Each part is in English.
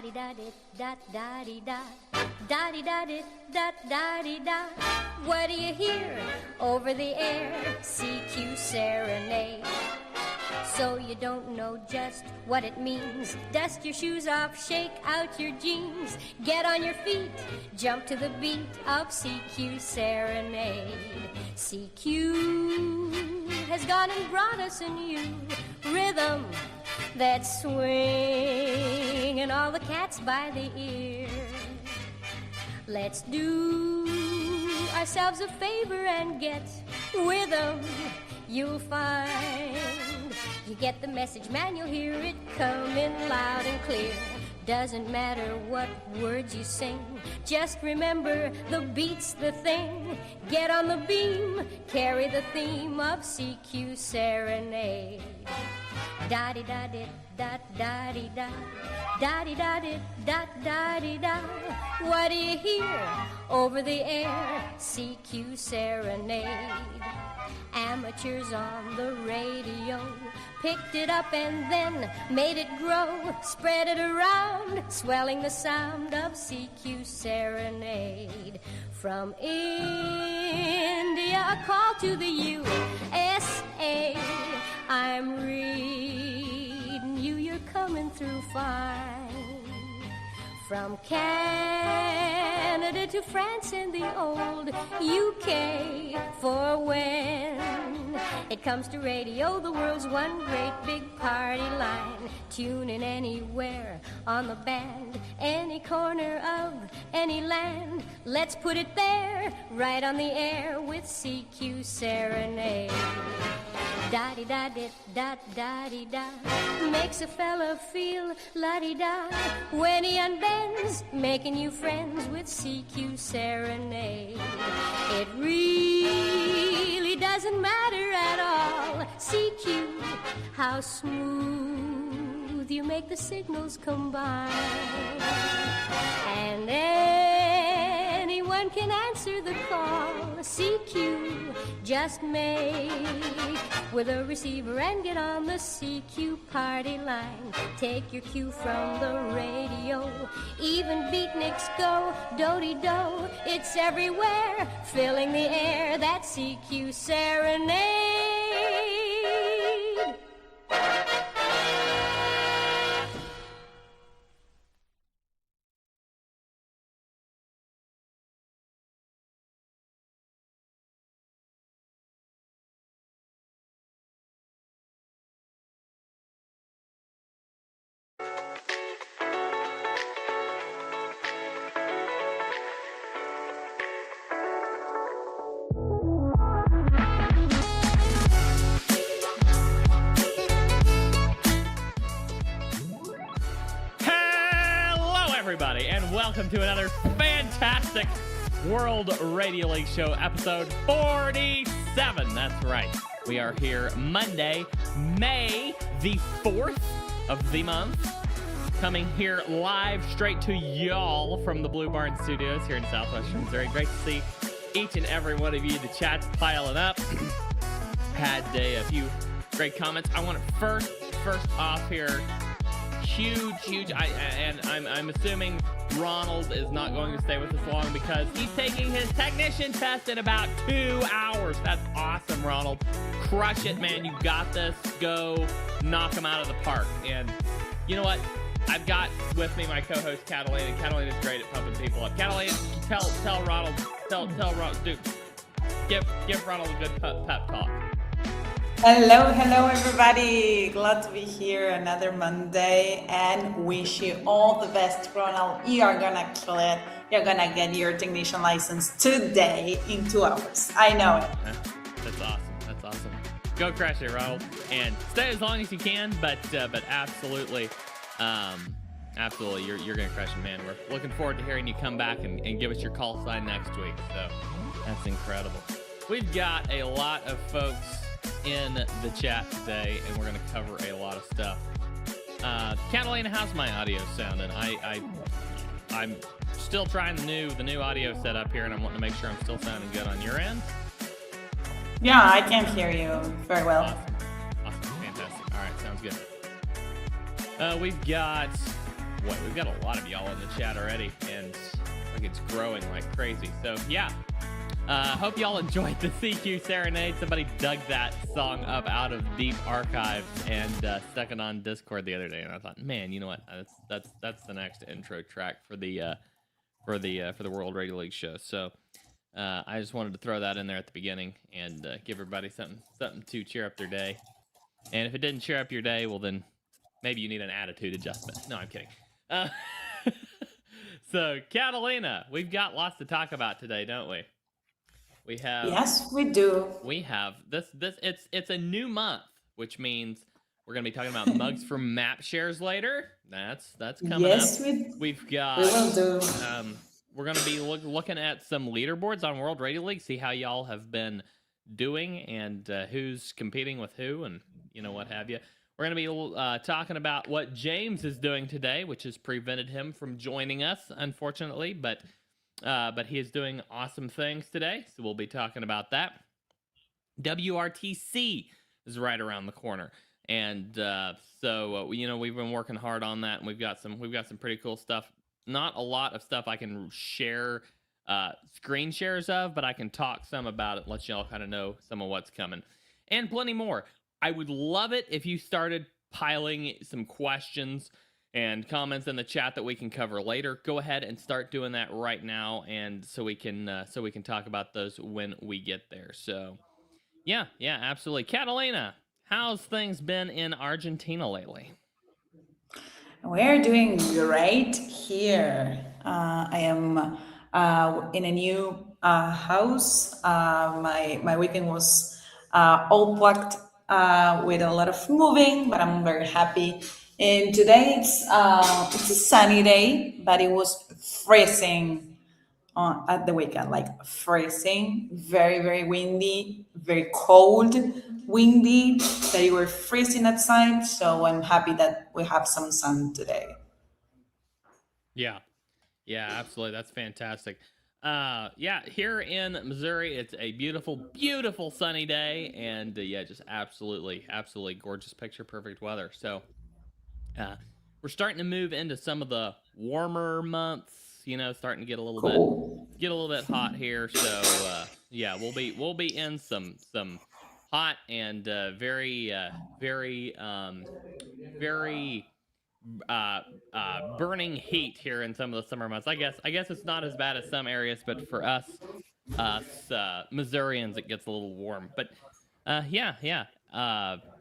di da di da da di da da di da di da da di da. What do you hear over the air? CQ serenade. So you don't know just what it means. Dust your shoes off, shake out your jeans. Get on your feet, jump to the beat of CQ serenade. CQ has gone and brought us a new rhythm that's swinging all the cats by the ear. Let's do ourselves a favor and get with them. You'll find you get the message, man, you'll hear it coming loud and clear. Doesn't matter what words you sing, just remember the beat's the thing. Get on the beam, carry the theme of CQ Serenade. Da-di-da-di, da-da-di-da, da-di-da-di, da-da-di-da. What do you hear over the air? CQ Serenade. Amateurs on the radio picked it up and then made it grow, spread it around, swelling the sound of CQ Serenade. From India, a call to the USA. I'm reading you, you're coming through fine. From Canada to France and the old UK, for when it comes to radio, the world's one great big party line. Tune in anywhere on the band, any corner of any land. Let's put it there, right on the air with CQ Serenade. Da-di-da-di-da-da-di-da, makes a fella feel la-di-da when he unbends, making you friends with CQ Serenade. It really doesn't matter at all, CQ, how smooth you make the signals combine. And anyone can answer the call, CQ, just make with a receiver and get on the CQ party line. Take your cue from the radio, even beatniks go do-de-do. It's everywhere, filling the air, that CQ Serenade. Everybody, and welcome to another fantastic World Radio League Show, episode 47. That's right. We are here Monday, May the 4th of the month, coming here live straight to y'all from the Blue Barn Studios here in Southwestern Missouri. Great to see each and every one of you. The chat's piling up. Had a few great comments. I want to first off here, huge. I'm assuming Ronald is not going to stay with us long because he's taking his technician test in about 2 hours. That's awesome, Ronald. Crush it, man. You got this. Go knock him out of the park. And you know what? I've got with me my co-host Catalina. Catalina's great at pumping people up. Catalina, tell Ronald, tell Ronald, dude, give Ronald a good pep talk. Hello everybody. Glad to be here another Monday and wish you all the best, Ronald. You are gonna kill it. You're gonna get your technician license today in 2 hours. I know it. That's awesome. Go crush it, Ronald. And stay as long as you can, but absolutely, you're gonna crush it, man. We're looking forward to hearing you come back and give us your call sign next week. So that's incredible. We've got a lot of folks in the chat today, and we're going to cover a lot of stuff. Catalina, how's my audio sounding? I'm still trying the new audio setup here, and I'm wanting to make sure I'm still sounding good on your end. Yeah, I can hear you very well. Awesome, fantastic. All right, sounds good. We've got boy, we've got a lot of y'all in the chat already, and like it's growing like crazy. So yeah, hope y'all enjoyed the CQ Serenade. Somebody dug that song up out of deep archives and stuck it on Discord the other day, and I thought, man, you know what? That's the next intro track for the World Radio League show. So I just wanted to throw that in there at the beginning and give everybody something to cheer up their day. And if it didn't cheer up your day, well then maybe you need an attitude adjustment. No, I'm kidding. So Catalina, we've got lots to talk about today, don't we? We have. Yes, we do. We have this. It's a new month, which means we're gonna be talking about mugs from Map Shares later. That's coming yes, up. We've got. We will do. We're gonna be looking at some leaderboards on World Radio League, see how y'all have been doing and who's competing with who, and what have you. We're going to be talking about what James is doing today, which has prevented him from joining us, unfortunately, but he is doing awesome things today, so we'll be talking about that. WRTC is right around the corner, and so we've been working hard on that, and we've got some pretty cool stuff. Not a lot of stuff I can share screen shares of, but I can talk some about it, let y'all kind of know some of what's coming, and plenty more. I would love it if you started piling some questions and comments in the chat that we can cover later. Go ahead and start doing that right now, and so we can talk about those when we get there. So, yeah, absolutely. Catalina, how's things been in Argentina lately? We're doing great here. I am in a new house. My weekend was all packed. With a lot of moving, but I'm very happy. And today it's a sunny day, but it was freezing at the weekend, like freezing, very, very windy, very cold, windy, that you were freezing outside. So I'm happy that we have some sun today. Yeah, absolutely. That's fantastic. Here in Missouri, it's a beautiful, beautiful sunny day, and just absolutely gorgeous, picture perfect weather. So, we're starting to move into some of the warmer months. Starting to get a little bit hot here. So, we'll be in some hot and very burning heat here in some of the summer months. I guess it's not as bad as some areas, but for us Missourians, it gets a little warm. But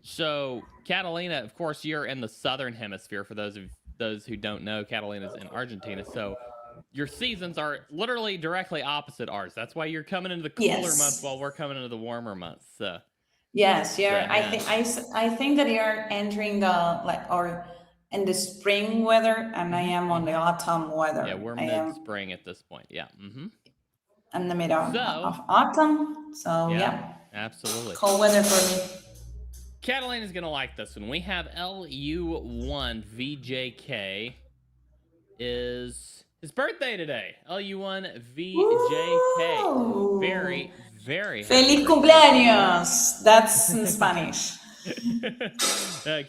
so Catalina, of course, you're in the southern hemisphere. For those who don't know, Catalina's in Argentina, so your seasons are literally directly opposite ours. That's why you're coming into the cooler months while we're coming into the warmer months. Yes, I think that you're entering in the spring weather, and I am on the autumn weather. Yeah, we're mid-spring at this point. Yeah. Mm-hmm. In the middle of autumn. So yeah. Absolutely. Cold weather for me. Catalina's going to like this one. We have LU1VJK is his birthday today. LU1VJK. Ooh. Very, very Feliz cumpleaños. That's in Spanish. So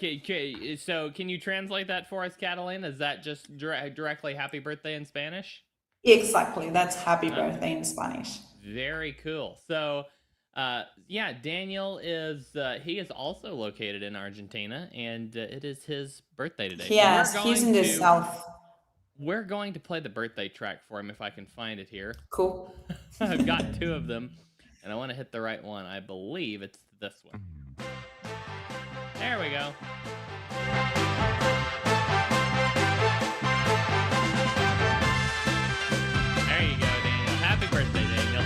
can you translate that for us, Catalina? Is that just directly happy birthday in Spanish? Exactly. That's happy birthday in Spanish. Very cool. So, Daniel he is also located in Argentina, and it is his birthday today. Yes, he's in the south. We're going to play the birthday track for him if I can find it here. Cool. I've got two of them, and I want to hit the right one. I believe it's this one. There we go. There you go, Daniel. Happy birthday, Daniel.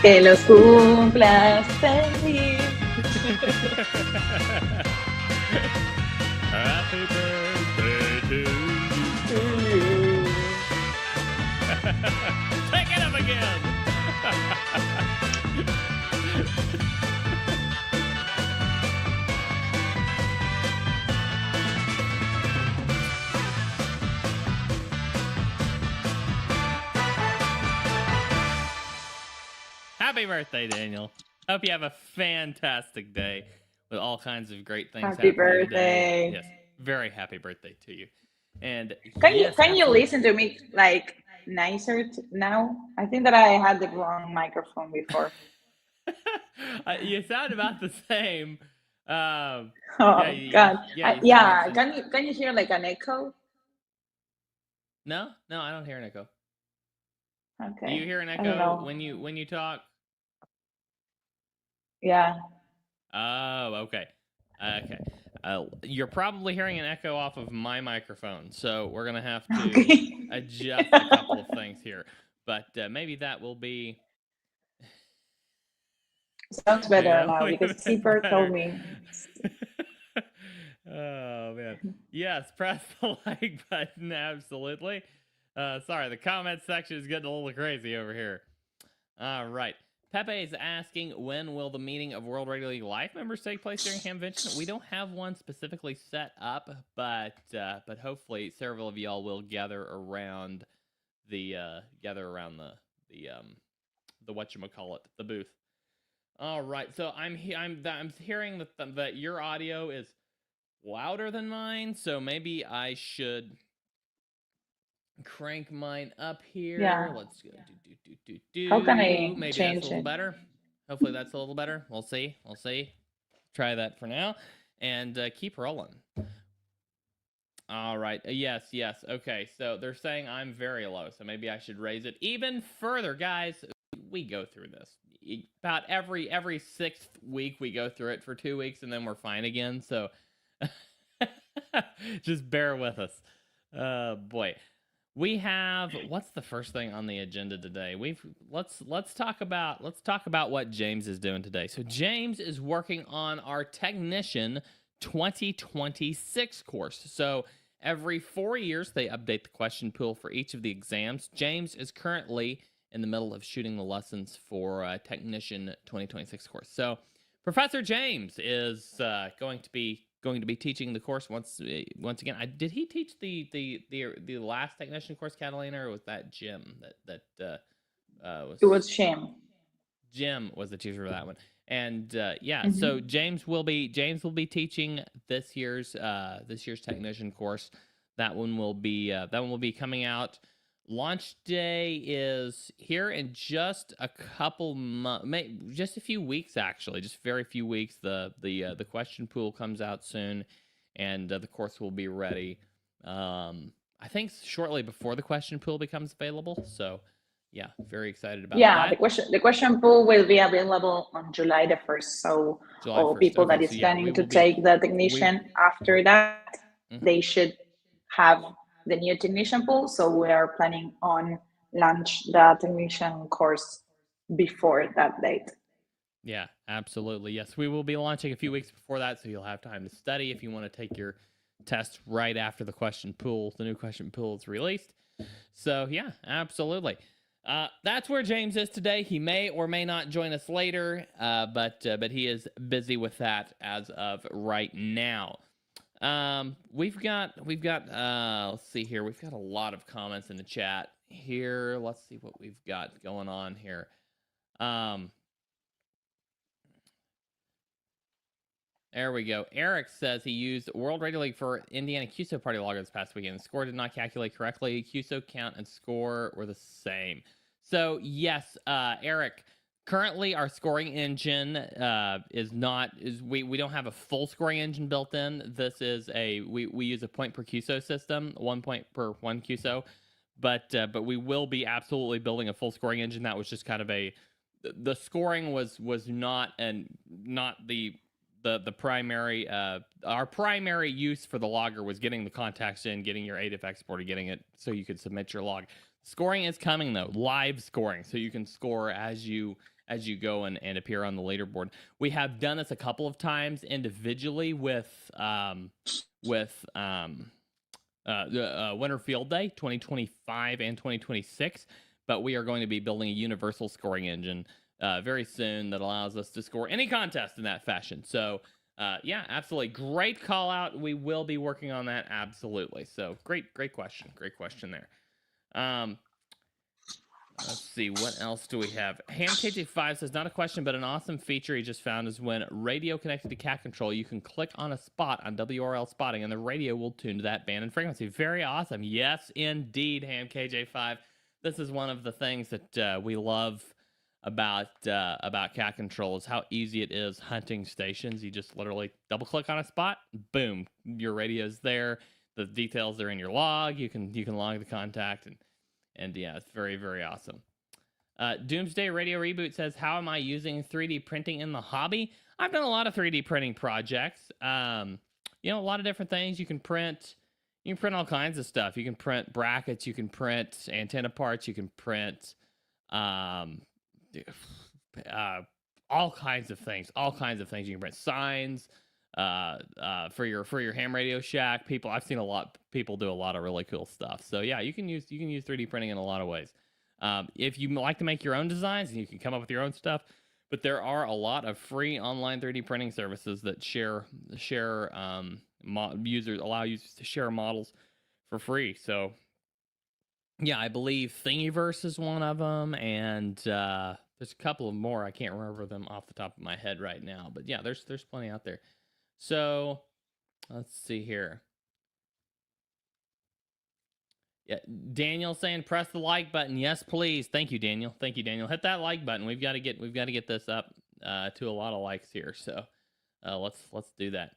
Que los cumplas feliz. Happy birthday to you. Take it up again. Happy birthday, Daniel. Hope you have a fantastic day with all kinds of great things Happy happening today. birthday. Yes, very happy birthday to you. And Can you yes, can you absolutely. listen to me like nicer now? I think that I had the wrong microphone before. You sound about the same. Oh Yeah, God. you sound Yeah. like Can you hear like an echo? No, I don't hear an echo. Okay. Do you hear an I don't echo know. when you talk? Yeah. Oh, okay. Okay. You're probably hearing an echo off of my microphone, so we're gonna have to Okay. adjust a couple of things here. But maybe that will be Sounds maybe better that will now be a because bit Seabird told better. me. Oh man. Yes, press the like button, absolutely. Sorry, the comment section is getting a little crazy over here. All right. Pepe is asking, when will the meeting of World Radio League Life members take place during Hamvention? We don't have one specifically set up, but hopefully several of y'all will gather around the whatchamacallit, the booth. All right. So I'm hearing that your audio is louder than mine, so maybe I should crank mine up here. Yeah. Let's go. Do. How can I Maybe that's change a little it? better. Hopefully that's a little better. We'll see. Try that for now, and keep rolling. All right. Yes. Okay. So they're saying I'm very low, so maybe I should raise it even further, guys. We go through this about every sixth week. We go through it for 2 weeks, and then we're fine again. So just bear with us. Boy. We have, what's the first thing on the agenda today? Let's talk about what James is doing today. So James is working on our Technician 2026 course. So every 4 years they update the question pool for each of the exams. James is currently in the middle of shooting the lessons for Technician 2026 course. So Professor James is going to be teaching the course once again. Did he teach the last technician course, Catalina, or was that Jim? It was Jim. Jim was the teacher for that one. And Mm-hmm. so James will be teaching this year's technician course. That one will be coming out. Launch day is here in just a couple months, just a few weeks actually, just very few weeks. The question pool comes out soon, and the course will be ready. I think shortly before the question pool becomes available. So, yeah, very excited about that. The question pool will be available on July the 1st. So July all 1st. people Okay, that is so planning to take the technician after that, they should have the new technician pool. So we are planning on launch the technician course before that date. Yeah, absolutely. Yes, we will be launching a few weeks before that, so you'll have time to study if you want to take your test right after the question pool. The new question pool is released. So yeah, absolutely. That's where James is today. He may or may not join us later, but he is busy with that as of right now. We've got let's see here. We've got a lot of comments in the chat here. Let's see what we've got going on here. There we go. Eric says he used World Radio League for Indiana QSO party logger this past weekend. The score did not calculate correctly. QSO count and score were the same. So yes, Eric, currently our scoring engine we don't have a full scoring engine built in. This is we use a point per QSO system, 1 point per 1 QSO, but we will be absolutely building a full scoring engine. That was just kind of the scoring was not the primary our primary use for the logger was getting the contacts in, getting your ADIF exported, getting it so you could submit your log. Scoring is coming though, live scoring, so you can score as you as you go and appear on the leaderboard. We have done this a couple of times individually with the Winter Field Day 2025 and 2026, but we are going to be building a universal scoring engine very soon that allows us to score any contest in that fashion. So yeah, absolutely. Great call out. We will be working on that. Absolutely. So great question. Great question there. Let's see, what else do we have? HamKJ5 says, not a question, but an awesome feature he just found is when radio connected to cat control, you can click on a spot on WRL spotting, and the radio will tune to that band and frequency. Very awesome. Yes, indeed, HamKJ5. This is one of the things that we love about cat control is how easy it is hunting stations. You just literally double-click on a spot, boom, your radio's there. The details are in your log. You can log the contact, and yeah, it's very, very awesome. Doomsday Radio Reboot says, how am I using 3D printing in the hobby? I've done a lot of 3D printing projects. A lot of different things. You can print all kinds of stuff. You can print brackets. You can print antenna parts. You can print all kinds of things. All kinds of things. You can print signs for your ham radio shack. I've seen people do a lot of really cool stuff. So yeah, you can use 3D printing in a lot of ways. If you like to make your own designs, and you can come up with your own stuff, but there are a lot of free online 3D printing services that allow users to share models for free. So yeah, I believe Thingiverse is one of them, and there's a couple of more. I can't remember them off the top of my head right now, but yeah, there's plenty out there. So let's see here. Yeah, Daniel saying press the like button. Yes, please. Thank you, Daniel. Hit that like button. We've got to get this up to a lot of likes here. So let's do that.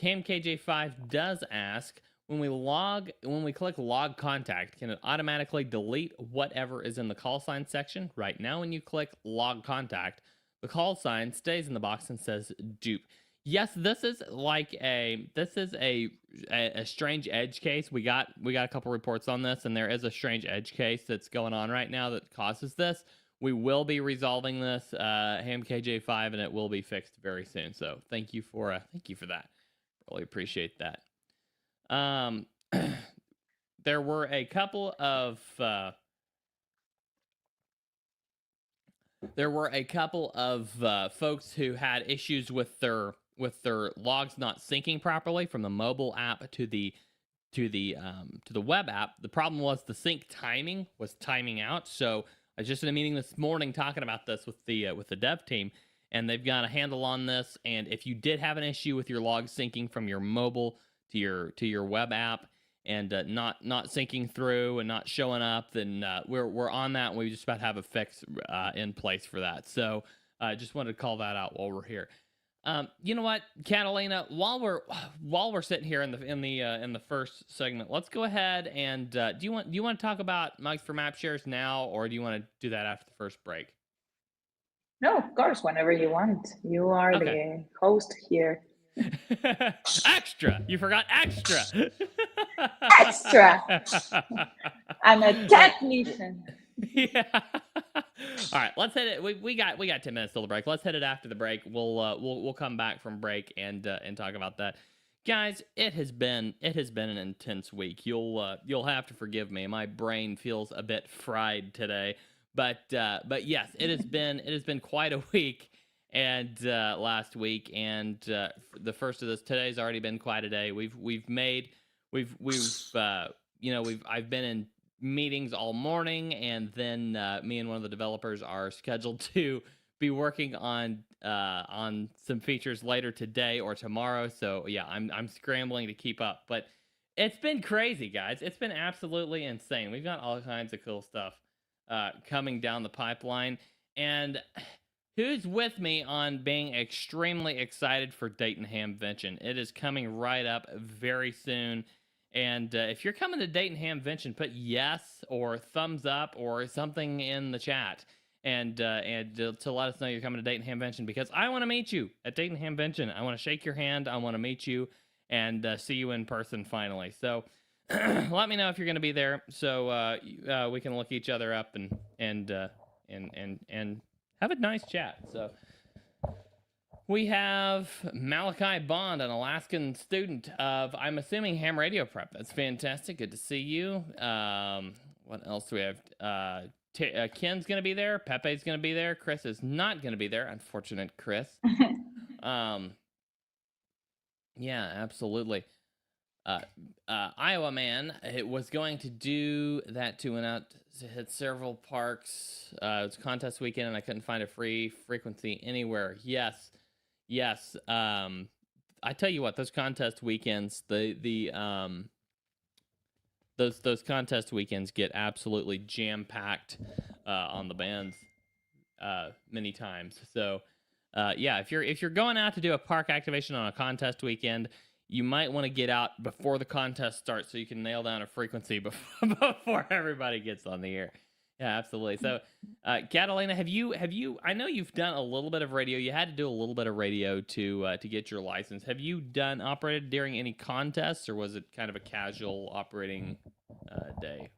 CamKJ5 does ask, when we click log contact, can it automatically delete whatever is in the call sign section? Right now, when you click log contact, the call sign stays in the box and says dupe. Yes, this is a strange edge case. We got a couple reports on this, and there is a strange edge case that's going on right now that causes this. We will be resolving this, HamKJ5, and it will be fixed very soon. So thank you for that. Really appreciate that. There were a couple of folks who had issues with their logs not syncing properly from the mobile app to the web app. The problem was the sync timing was timing out. So I was just in a meeting this morning talking about this with the dev team, and they've got a handle on this. And if you did have an issue with your log syncing from your mobile to your web app and not syncing through and not showing up, then we're on that, and we just about have a fix in place for that. So I just wanted to call that out while we're here. You know what, Catalina, while we're sitting here in the first segment, let's go ahead and do you want to talk about Mugs for Map Shares now, or do you want to do that after the first break? No, of course, whenever you want. You are okay. The host here. Extra! You forgot extra. Extra. I'm a technician. Yeah. All right, let's hit it. We got 10 minutes till the break. Let's hit it after the break. We'll come back from break and talk about that. Guys, it has been an intense week. You'll have to forgive me. My brain feels a bit fried today. But yes, it has been quite a week, and last week, and the first of this today's already been quite a day. I've been in meetings all morning, and then me and one of the developers are scheduled to be working on some features later today or tomorrow. So yeah, I'm scrambling to keep up, but it's been crazy, guys. It's been absolutely insane. We've got all kinds of cool stuff coming down the pipeline. And who's with me on being extremely excited for Dayton Hamvention? It is coming right up very soon. And if you're coming to Dayton Hamvention, put yes or thumbs up or something in the chat, and to let us know you're coming to Dayton Hamvention, because I want to meet you at Dayton Hamvention. I want to shake your hand. I want to meet you and see you in person finally. So let me know if you're going to be there, so we can look each other up and have a nice chat. So we have Malachi Bond, an Alaskan student of, I'm assuming, ham radio prep. That's fantastic. Good to see you. What else do we have? Ken's going to be there. Pepe's going to be there. Chris is not going to be there. Unfortunate Chris. Yeah, absolutely. Iowa Man, it was going to do that too, went out to hit several parks. It was contest weekend, and I couldn't find a free frequency anywhere. Yes. I tell you what, those contest weekends, those contest weekends get absolutely jam packed on the bands many times. So yeah, if you're going out to do a park activation on a contest weekend, you might want to get out before the contest starts so you can nail down a frequency before everybody gets on the air. Yeah, absolutely. So, Catalina, have you? I know you've done a little bit of radio. You had to do a little bit of radio to get your license. Have you operated during any contests, or was it kind of a casual operating day?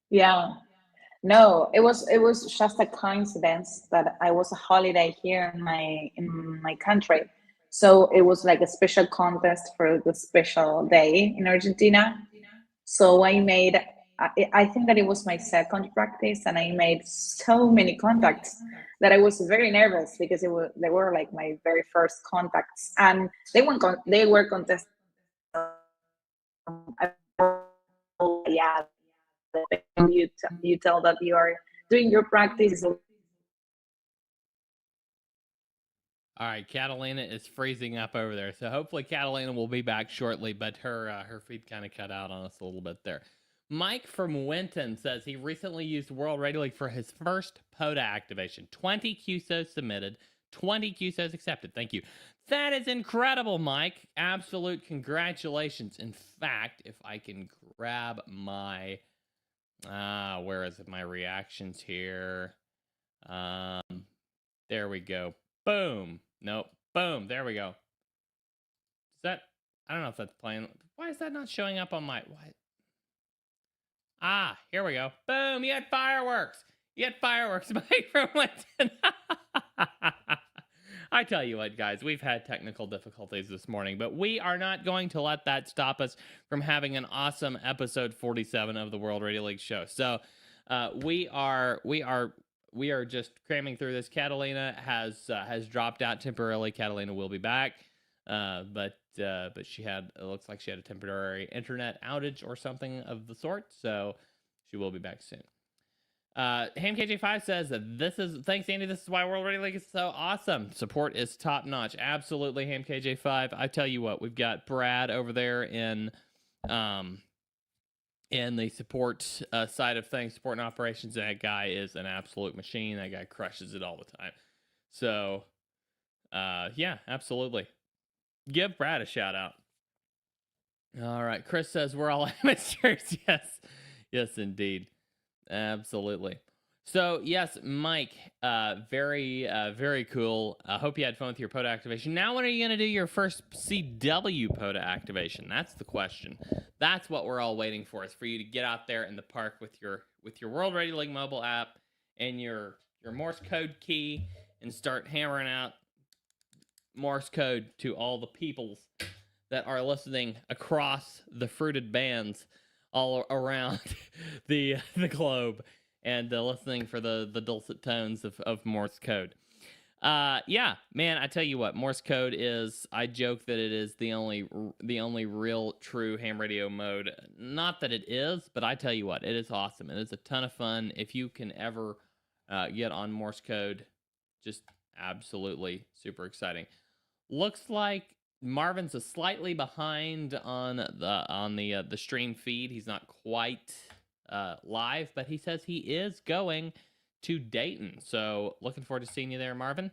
Yeah. No, it was just a coincidence that I was a holiday here in my country. So it was like a special contest for the special day in Argentina. So I think that it was my second practice, and I made so many contacts that I was very nervous because they were like my very first contacts, and they were contested. Yeah, you tell that you are doing your practice. All right, Catalina is freezing up over there, so hopefully Catalina will be back shortly, but her feed kind of cut out on us a little bit there. Mike from Winton says he recently used World Radio League for his first POTA activation. 20 QSOs submitted, 20 QSOs accepted. Thank you. That is incredible, Mike. Absolute congratulations. In fact, if I can grab my... where is it? My reactions here. There we go. Boom. Nope. Boom. There we go. Is that... I don't know if that's playing... Why is that not showing up on my... What? Ah, here we go. Boom. You had fireworks. Mike from Winton. I tell you what, guys, we've had technical difficulties this morning, but we are not going to let that stop us from having an awesome episode 47 of the World Radio League show. So we are just cramming through this. Catalina has dropped out temporarily. Catalina will be back, but it looks like she had a temporary internet outage or something of the sort, so she will be back soon. HamKJ5 says that thanks Andy, this is why World Radio League is so awesome. Support is top notch. Absolutely, HamKJ5. I tell you what, we've got Brad over there in the support side of things, support and operations. That guy is an absolute machine. That guy crushes it all the time. So yeah, absolutely. Give Brad a shout out. All right. Chris says we're all amateurs. Yes, indeed. Absolutely. So yes, Mike, very cool. I hope you had fun with your POTA activation. Now, when are you going to do your first CW POTA activation? That's the question. That's what we're all waiting for, is for you to get out there in the park with your World Radio League mobile app and your Morse code key and start hammering out Morse code to all the peoples that are listening across the fruited bands all around the globe, and listening for the dulcet tones of Morse code. Yeah, man, I tell you what, Morse code is, I joke that it is the only real true ham radio mode. Not that it is, but I tell you what, it is awesome. It is a ton of fun. If you can ever get on Morse code, just absolutely super exciting. Looks like Marvin's is slightly behind on the stream feed. He's not quite live, but he says he is going to Dayton. So looking forward to seeing you there, Marvin.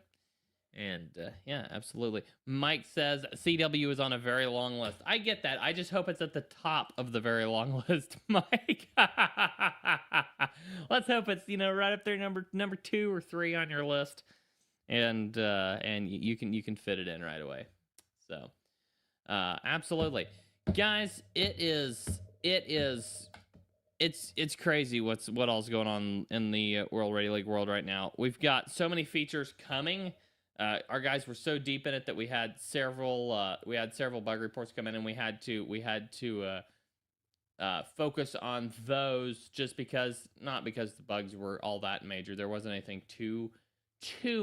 And yeah, absolutely. Mike says CW is on a very long list. I get that. I just hope it's at the top of the very long list, Mike. Let's hope it's right up there, number 2 or 3 on your list, and you can fit it in right away. So, absolutely, guys, it is it's crazy what all's going on in the World Radio League world right now. We've got so many features coming. Our guys were so deep in it that we had several bug reports come in, and we had to focus on those just because, not because the bugs were all that major. There wasn't anything too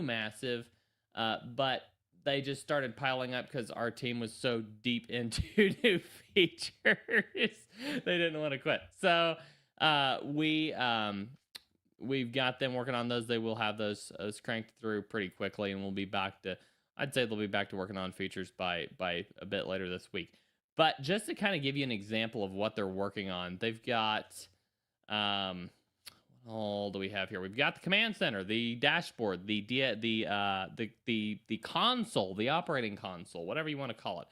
massive, but they just started piling up because our team was so deep into new features. They didn't want to quit. So we've got them working on those. They will have those cranked through pretty quickly, and we'll be back to, I'd say they'll be back to working on features by a bit later this week. But just to kind of give you an example of what they're working on, they've got, what all do we have here? We've got the command center, the dashboard, the console, the operating console, whatever you want to call it.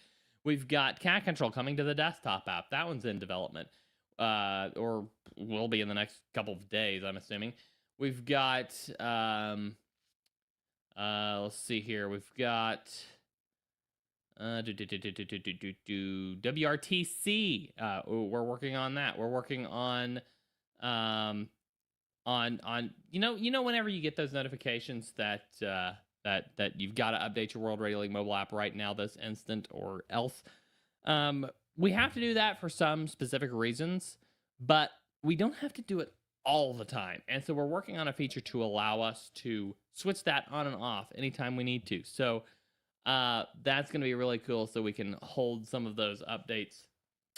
We've got cat control coming to the desktop app. That one's in development, or will be in the next couple of days, I'm assuming. We've got, let's see here. We've got WRTC. We're working on that. We're working on whenever you get those notifications that you've got to update your World Radio League mobile app right now, this instant or else. We have to do that for some specific reasons, but we don't have to do it all the time. And so we're working on a feature to allow us to switch that on and off anytime we need to. So that's going to be really cool, so we can hold some of those updates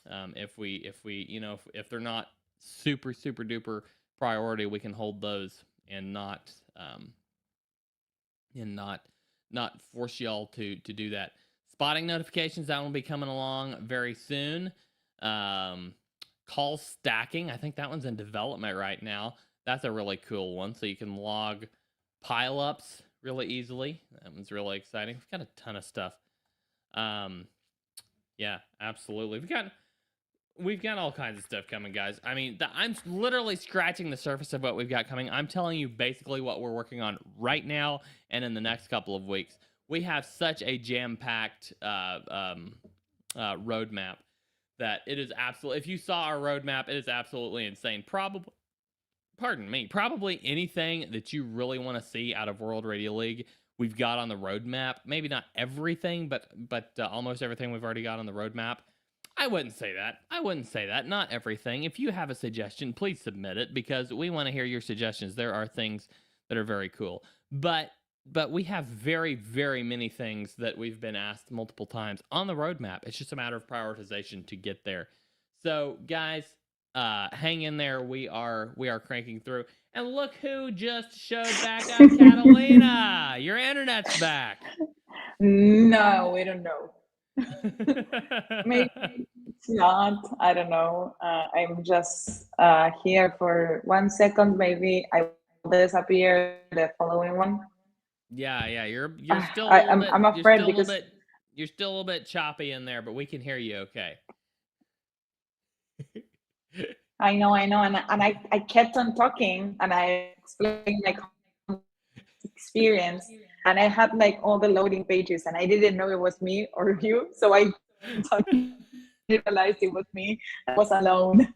if they're not super duper priority, we can hold those and not force y'all to do that. Spotting notifications, that will be coming along very soon. Call stacking, I think that one's in development right now. That's a really cool one, so you can log pileups really easily. That one's really exciting. We've got a ton of stuff. Yeah, absolutely. We've got all kinds of stuff coming, guys. I mean, I'm literally scratching the surface of what we've got coming. I'm telling you basically what we're working on right now and in the next couple of weeks. We have such a jam-packed roadmap that it is absolutely, if you saw our roadmap, it is absolutely insane. Probably anything that you really want to see out of World Radio League, we've got on the roadmap. Maybe not everything, but almost everything we've already got on the roadmap. I wouldn't say that. Not everything. If you have a suggestion, please submit it, because we want to hear your suggestions. There are things that are very cool. But we have very, very many things that we've been asked multiple times on the roadmap. It's just a matter of prioritization to get there. So, guys, hang in there. We are cranking through. And look who just showed back up, Catalina. Your internet's back. No, we don't know. Maybe it's not. I don't know. I'm just here for 1 second. Maybe I will disappear the following one. Yeah. You're still. I'm afraid because you're still a little bit choppy in there, but we can hear you okay. I know, and I kept on talking, and I explained my experience, and I had like all the loading pages, and I didn't know it was me or you, so I realized it was me. I was alone.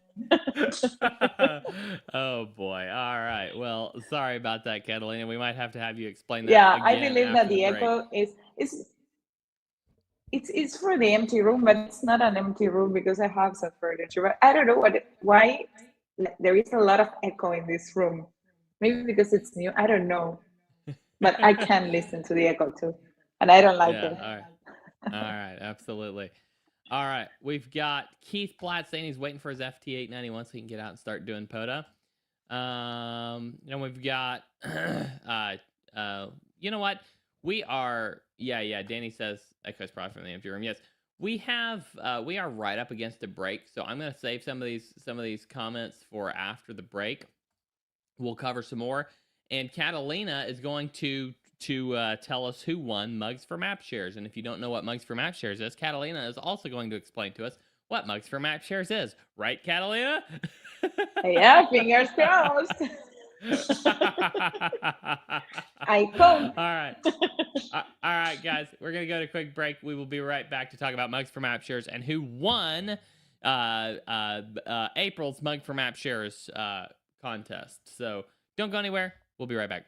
Oh boy! All right. Well, sorry about that, Catalina. We might have to have you explain that. Yeah, again I believe that the break. echo it's for the empty room, but it's not an empty room because I have some furniture. But I don't know why there is a lot of echo in this room. Maybe because it's new. I don't know. But I can listen to the echo too, and I don't like it. All right, absolutely. All right, we've got Keith Platt saying he's waiting for his FT891 so he can get out and start doing POTA. And we've got, you know what? We are, Danny says echoes probably from the empty room. Yes, we are right up against a break, so I'm going to save some of these comments for after the break. We'll cover some more, and Catalina is going to tell us who won Mugs for Map Shares. And if you don't know what Mugs for Map Shares is, Catalina is also going to explain to us what Mugs for Map Shares is. Right, Catalina? Yeah, fingers crossed. I hope. All right, guys. We're going to go to a quick break. We will be right back to talk about Mugs for Map Shares and who won April's Mug for Map Shares contest. So don't go anywhere. We'll be right back.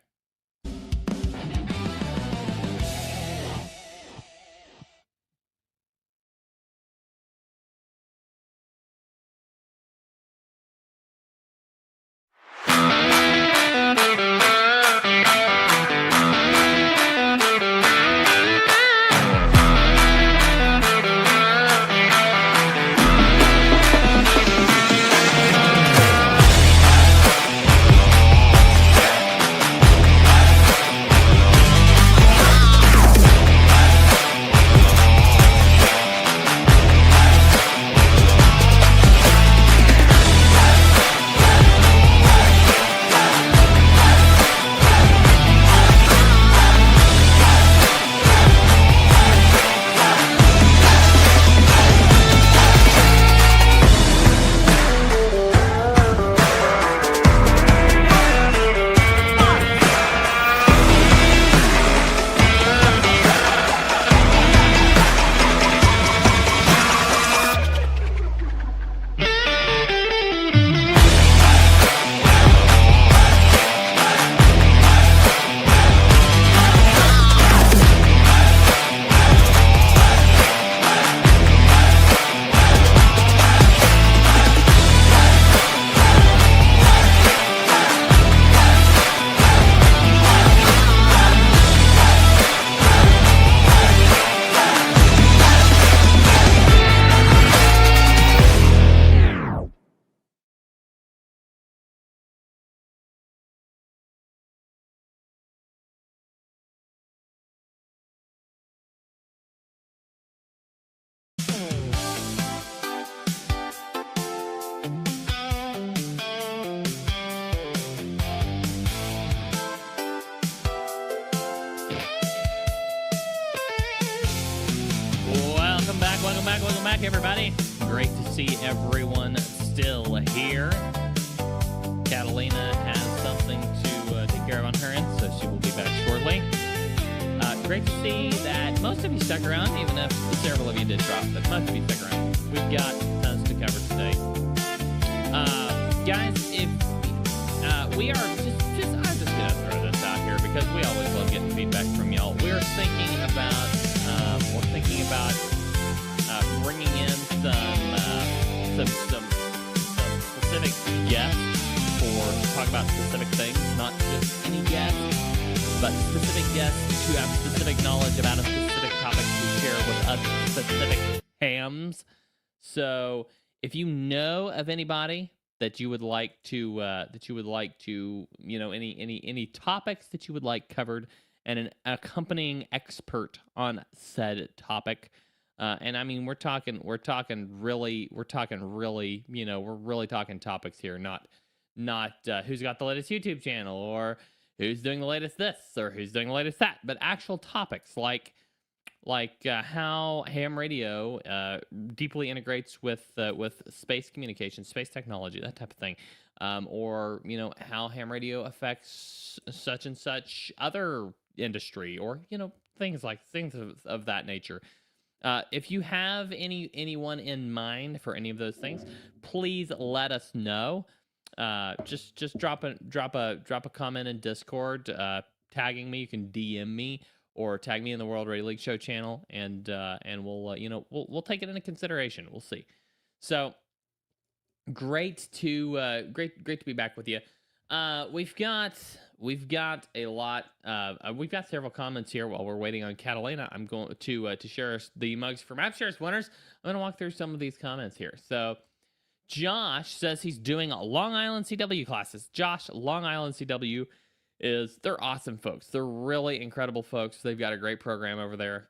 Welcome back, everybody. Great to see everyone still here. Catalina has something to take care of on her end, so she will be back shortly. Great to see that most of you stuck around, even if several of you did drop, but most of you stuck around. We've got tons to cover today. Guys, if we are I'm just gonna throw this out here because we always love getting feedback from y'all. We're thinking about bringing in some specific guests to talk about specific things, not just any guests, but specific guests who have specific knowledge about a specific topic to share with us specific hams. So if you know of anybody that you would like to any topics that you would like covered and an accompanying expert on said topic, and I mean we're talking really topics here, not who's got the latest YouTube channel or who's doing the latest this or who's doing the latest that, but actual topics like how ham radio deeply integrates with space communication, space technology, that type of thing, or how ham radio affects such and such other industry, or things of that nature. If you have anyone in mind for any of those things, please let us know. Just drop a comment in Discord, tagging me. You can DM me or tag me in the World Radio League Show channel, and we'll take it into consideration. We'll see. So great to be back with you. We've got a lot. We've got several comments here while we're waiting on Catalina. I'm going to share the mugs for Map Shares winners. I'm going to walk through some of these comments here. So Josh says he's doing Long Island CW classes. Josh, Long Island CW they're awesome folks. They're really incredible folks. They've got a great program over there.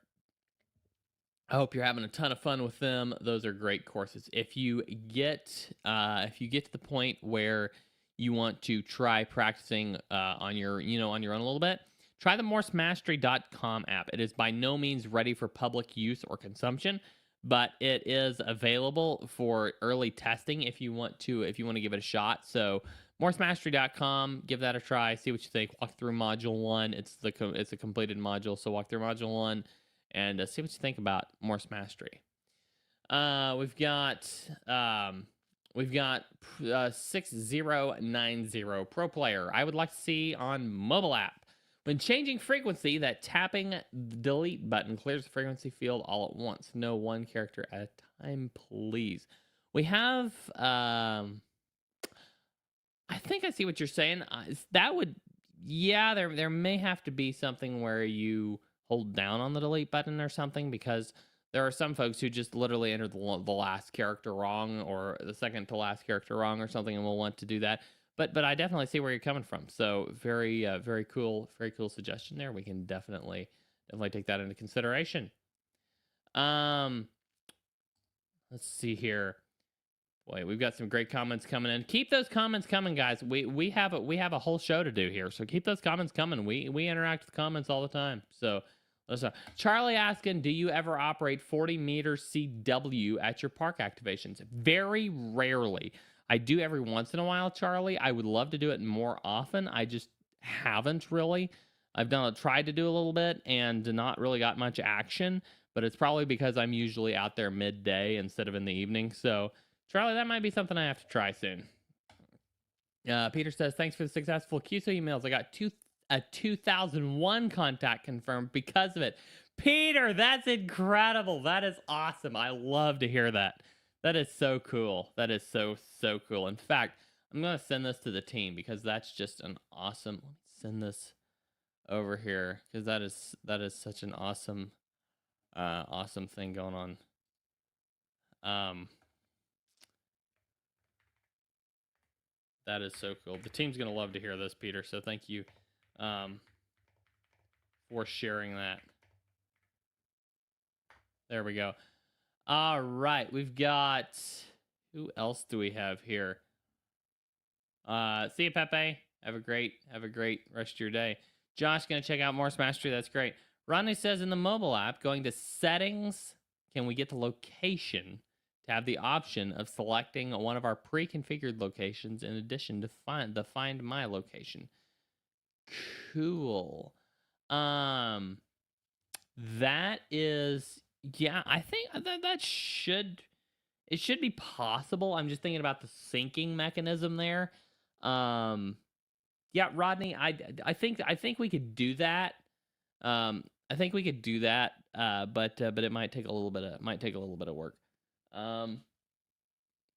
I hope you're having a ton of fun with them. Those are great courses. If you get to the point where you want to try practicing on your own a little bit, try the MorseMastery.com app. It is by no means ready for public use or consumption, but it is available for early testing if you want to give it a shot. So MorseMastery.com, give that a try, see what you think. Walk through Module 1. It's a completed module, so walk through Module 1 and see what you think about Morse Mastery. We've got 6090 Pro Player. I would like to see on mobile app. When changing frequency, that tapping the delete button clears the frequency field all at once. No one character at a time, please. We have, I think I see what you're saying. That would, yeah, there may have to be something where you hold down on the delete button or something, because there are some folks who just literally enter the last character wrong or the second to last character wrong or something and will want to do that. But I definitely see where you're coming from. So very cool suggestion there. We can definitely take that into consideration. Let's see here. Boy, we've got some great comments coming in. Keep those comments coming, guys. We have a whole show to do here, so keep those comments coming. We interact with comments all the time. So Charlie asking, do you ever operate 40 meter CW at your park activations? Very rarely. I do every once in a while, Charlie. I would love to do it more often. I just haven't really. I've tried to do a little bit and not really got much action, but it's probably because I'm usually out there midday instead of in the evening. So, Charlie, that might be something I have to try soon. Peter says, thanks for the successful QSO emails. I got a 2001 contact confirmed because of it. Peter, that's incredible. That is awesome. I love to hear that. That is so cool. That is so cool. In fact, I'm going to send this to the team because that's just an awesome. Let me send this over here because that is such an awesome thing going on. That is so cool. The team's going to love to hear this, Peter. So thank you for sharing that. There we go. All right, we've got, who else do we have here? See you, Pepe. Have a great rest of your day. Josh, gonna check out more Smastery. That's great. Rodney says in the mobile app, going to settings, can we get to location to have the option of selecting one of our pre-configured locations in addition to find my location? Cool. That is. Yeah, I think that should be possible. I'm just thinking about the syncing mechanism there. Yeah, Rodney, I think we could do that. I think we could do that. But it might take a little bit of work.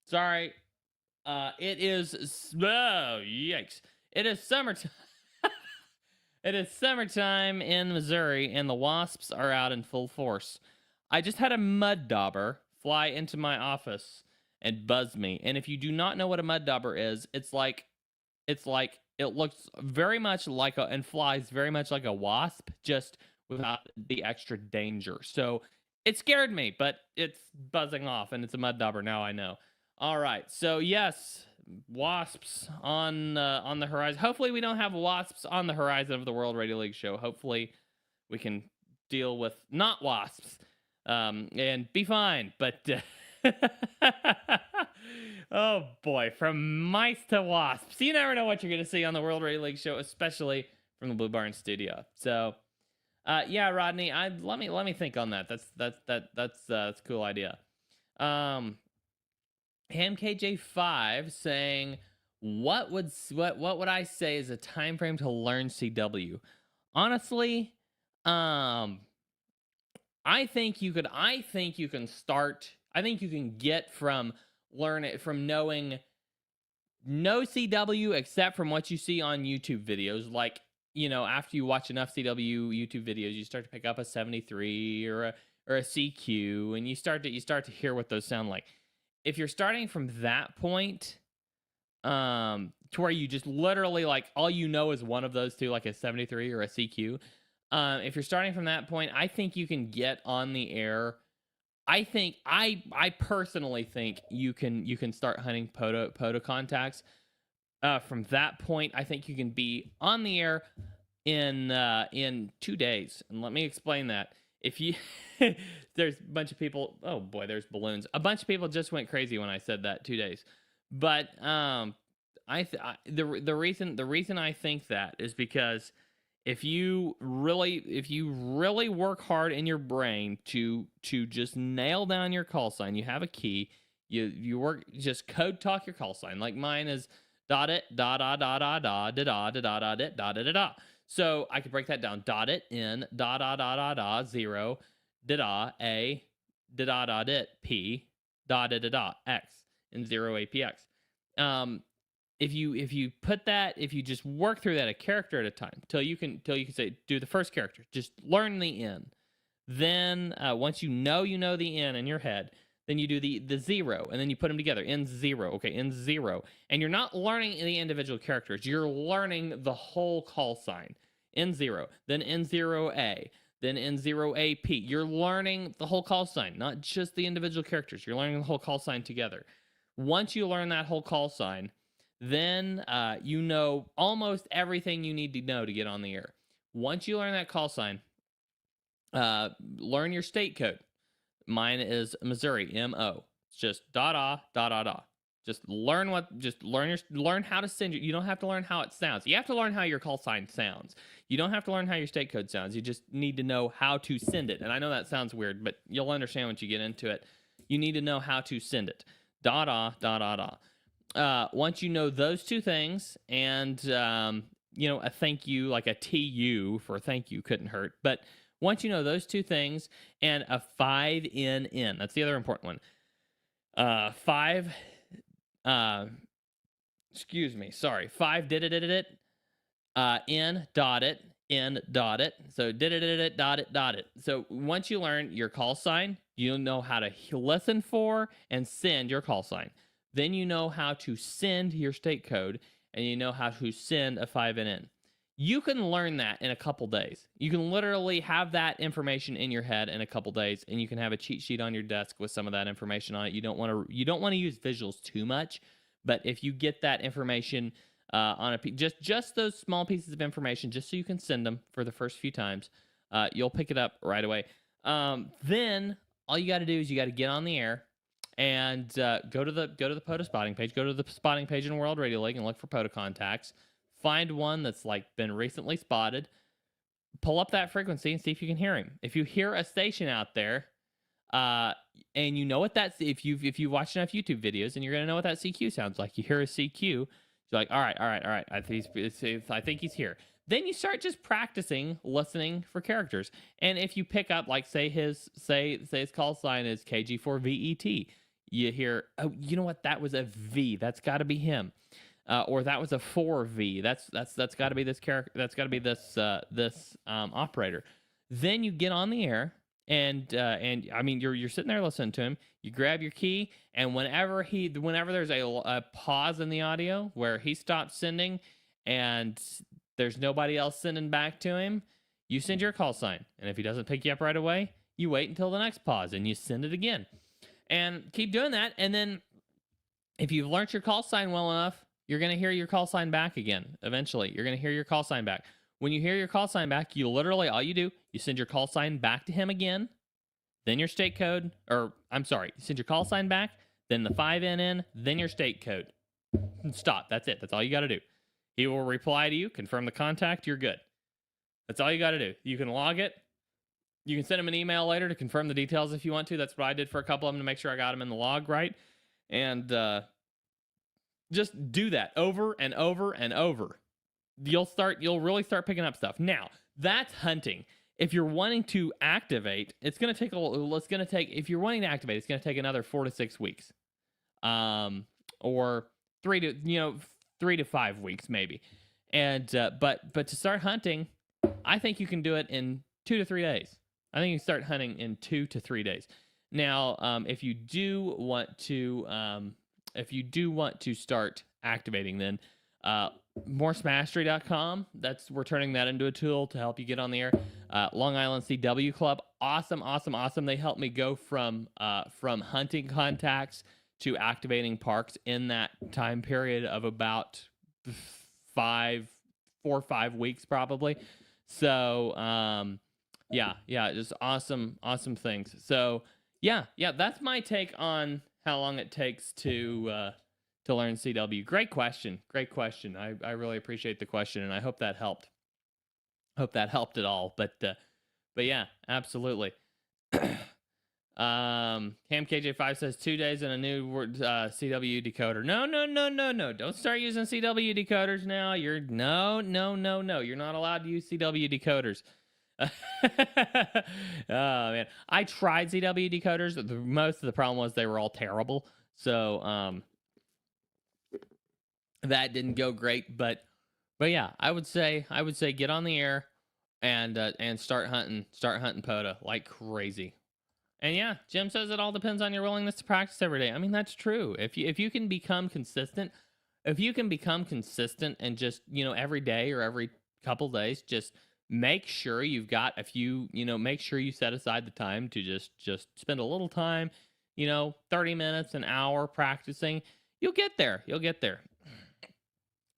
Sorry. It is yikes. It is summertime. It is summertime in Missouri, and the wasps are out in full force. I just had a mud dauber fly into my office and buzz me. And if you do not know what a mud dauber is, it looks very much like and flies very much like a wasp, just without the extra danger. So it scared me, but it's buzzing off, and it's a mud dauber now. I know. All right. So yes, wasps on the horizon. Hopefully, we don't have wasps on the horizon of the World Radio League show. Hopefully, we can deal with not wasps. And be fine, but oh boy, from mice to wasps, you never know what you're gonna see on the World Radio League show, especially from the Blue Barn studio. So, yeah, Rodney, let me think on that. That's a cool idea. HamKJ5 saying, what would I say is a time frame to learn CW? Honestly, I think you can get from knowing no CW except from what you see on YouTube videos. Like, after you watch enough CW YouTube videos, you start to pick up a 73 or a CQ, and you start to hear what those sound like. If you're starting from that point, to where you just literally like all you know is one of those two, like a 73 or a CQ. If you're starting from that point, I think you can get on the air. I personally think you can start hunting POTO contacts. From that point, I think you can be on the air in 2 days. And let me explain that. If you there's a bunch of people, oh boy, there's balloons. A bunch of people just went crazy when I said that 2 days. But the reason I think that is because if you really work hard in your brain to just nail down your call sign, you have a key. You work, just code talk your call sign. Like mine is dot it da da da da da da da da da da da da da da. So I could break that down. Dot it in da da da da da 0 da da a da da da da p da da da da x in 0 apx. If you put that, if you just work through that a character at a time till you can say, do the first character, just learn the N. Then once you know the N in your head, then you do the 0, and then you put them together. N0, okay, N0. And you're not learning the individual characters. You're learning the whole call sign. N0, then N0A, then N0AP. You're learning the whole call sign, not just the individual characters. You're learning the whole call sign together. Once you learn that whole call sign, then you know almost everything you need to know to get on the air. Once you learn that call sign, learn your state code. Mine is Missouri, M-O. It's just da-da. Just learn how to send you. You don't have to learn how it sounds. You have to learn how your call sign sounds. You don't have to learn how your state code sounds. You just need to know how to send it. And I know that sounds weird, but you'll understand once you get into it. You need to know how to send it. Da-da. Once you know those two things, and a thank you, like a TU for thank you couldn't hurt. But once you know those two things, and a 5NN, that's the other important one. 5 did it, N dot it. So did it, dot it. So once you learn your call sign, you'll know how to listen for and send your call sign. Then you know how to send your state code, and you know how to send a 5NN. You can learn that in a couple days. You can literally have that information in your head in a couple days, and you can have a cheat sheet on your desk with some of that information on it. You don't want to use visuals too much, but if you get that information on just those small pieces of information, just so you can send them for the first few times, you'll pick it up right away. Then all you got to do is you got to get on the air and go to the POTA spotting page. Go to the spotting page in World Radio League and look for POTA contacts. Find one that's been recently spotted. Pull up that frequency and see if you can hear him. If you hear a station out there, and you know what that's, if you've watched enough YouTube videos, and you're gonna know what that CQ sounds like. You hear a CQ, you're like, all right. I think he's here. Then you start just practicing listening for characters. And if you pick up, like, say his call sign is KG4VET, you hear, oh, you know what? That was a V. That's got to be him. Or that was a 4V. That's got to be this character. That's got to be this operator. Then you get on the air, and I mean you're sitting there listening to him. You grab your key, and whenever there's a pause in the audio where he stops sending, and there's nobody else sending back to him, you send your call sign. And if he doesn't pick you up right away, you wait until the next pause and you send it again, and keep doing that. And then if you've learned your call sign well enough, you're going to hear your call sign back again. Eventually, you're going to hear your call sign back. When you hear your call sign back, you literally, all you do, you send your call sign back to him again, then your state code, you send your call sign back, then the 5NN, then your state code. Stop. That's it. That's all you got to do. He will reply to you, confirm the contact, you're good. That's all you got to do. You can log it. You can send him an email later to confirm the details if you want to. That's what I did for a couple of them to make sure I got them in the log right. And, just do that over and over and over. You'll really start picking up stuff. Now, that's hunting. If you're wanting to activate, if you're wanting to activate, it's going to take another 4 to 6 weeks. Or 3 to 5 weeks maybe. And but to start hunting, I think you can do it in 2 to 3 days. I think you can start hunting in 2 to 3 days. Now, if you do want to start activating, then moresmastery.com, we're turning that into a tool to help you get on the air. Long Island CW Club, awesome. They helped me go from hunting contacts to activating parks in that time period of about 4 or 5 weeks probably. So just awesome things. So yeah, that's my take on how long it takes to learn CW. Great question. I really appreciate the question, and I hope that helped. Hope that helped at all. But yeah, absolutely. Cam KJ5 says 2 days and a new CW decoder. No. Don't start using CW decoders now. No. You're not allowed to use CW decoders. Oh man, I tried CW decoders. Most of the problem was they were all terrible. So that didn't go great. But yeah, I would say get on the air and start hunting POTA like crazy. And yeah, Jim says it all depends on your willingness to practice every day. I mean, that's true. If you can become consistent, and just, every day or every couple days, just make sure you've got a few, make sure you set aside the time to just spend a little time, 30 minutes, an hour practicing. You'll get there.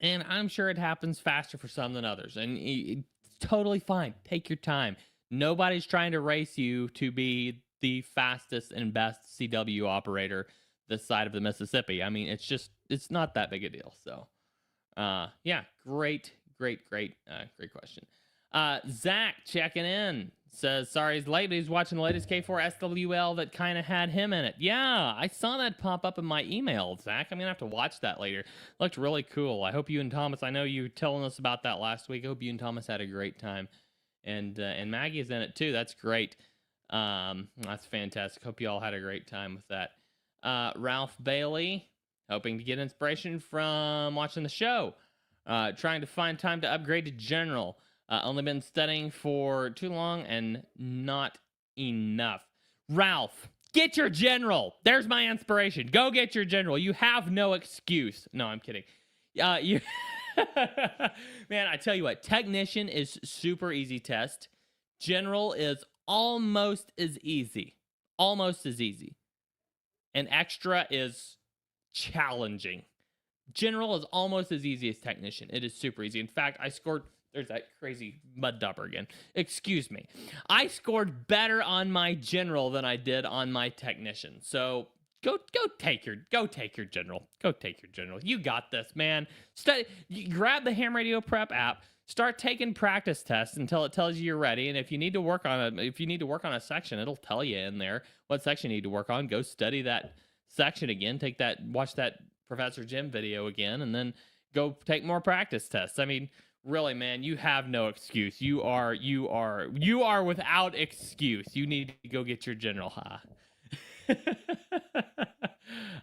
And I'm sure it happens faster for some than others. And it's totally fine. Take your time. Nobody's trying to race you to be the fastest and best CW operator this side of the Mississippi. I mean, it's not that big a deal. So, yeah, great question. Zach checking in says, sorry he's late, but he's watching the latest K4 SWL that kind of had him in it. Yeah, I saw that pop up in my email, Zach. I'm going to have to watch that later. Looked really cool. I hope you and Thomas, I know you were telling us about that last week. I hope you and Thomas had a great time. And Maggie is in it too. That's great. That's fantastic. Hope you all had a great time with that. Ralph Bailey, hoping to get inspiration from watching the show. Trying to find time to upgrade to general. Only been studying for too long and not enough. Ralph, get your general. There's my inspiration. Go get your general. You have no excuse. No, I'm kidding. Man, I tell you what, technician is super easy test. General is almost as easy. And extra is challenging. General is almost as easy as technician. It is super easy. In fact, I scored... There's that crazy mud dupper again. Excuse me. I scored better on my general than I did on my technician. So go take your general. Go take your general. You got this, man. Grab the Ham Radio Prep app. Start taking practice tests until it tells you you're ready. And if you need to work on a section, it'll tell you in there what section you need to work on. Go study that section again. Watch that Professor Jim video again, and then go take more practice tests. I mean, really, man, you have no excuse. You are without excuse. You need to go get your general, huh?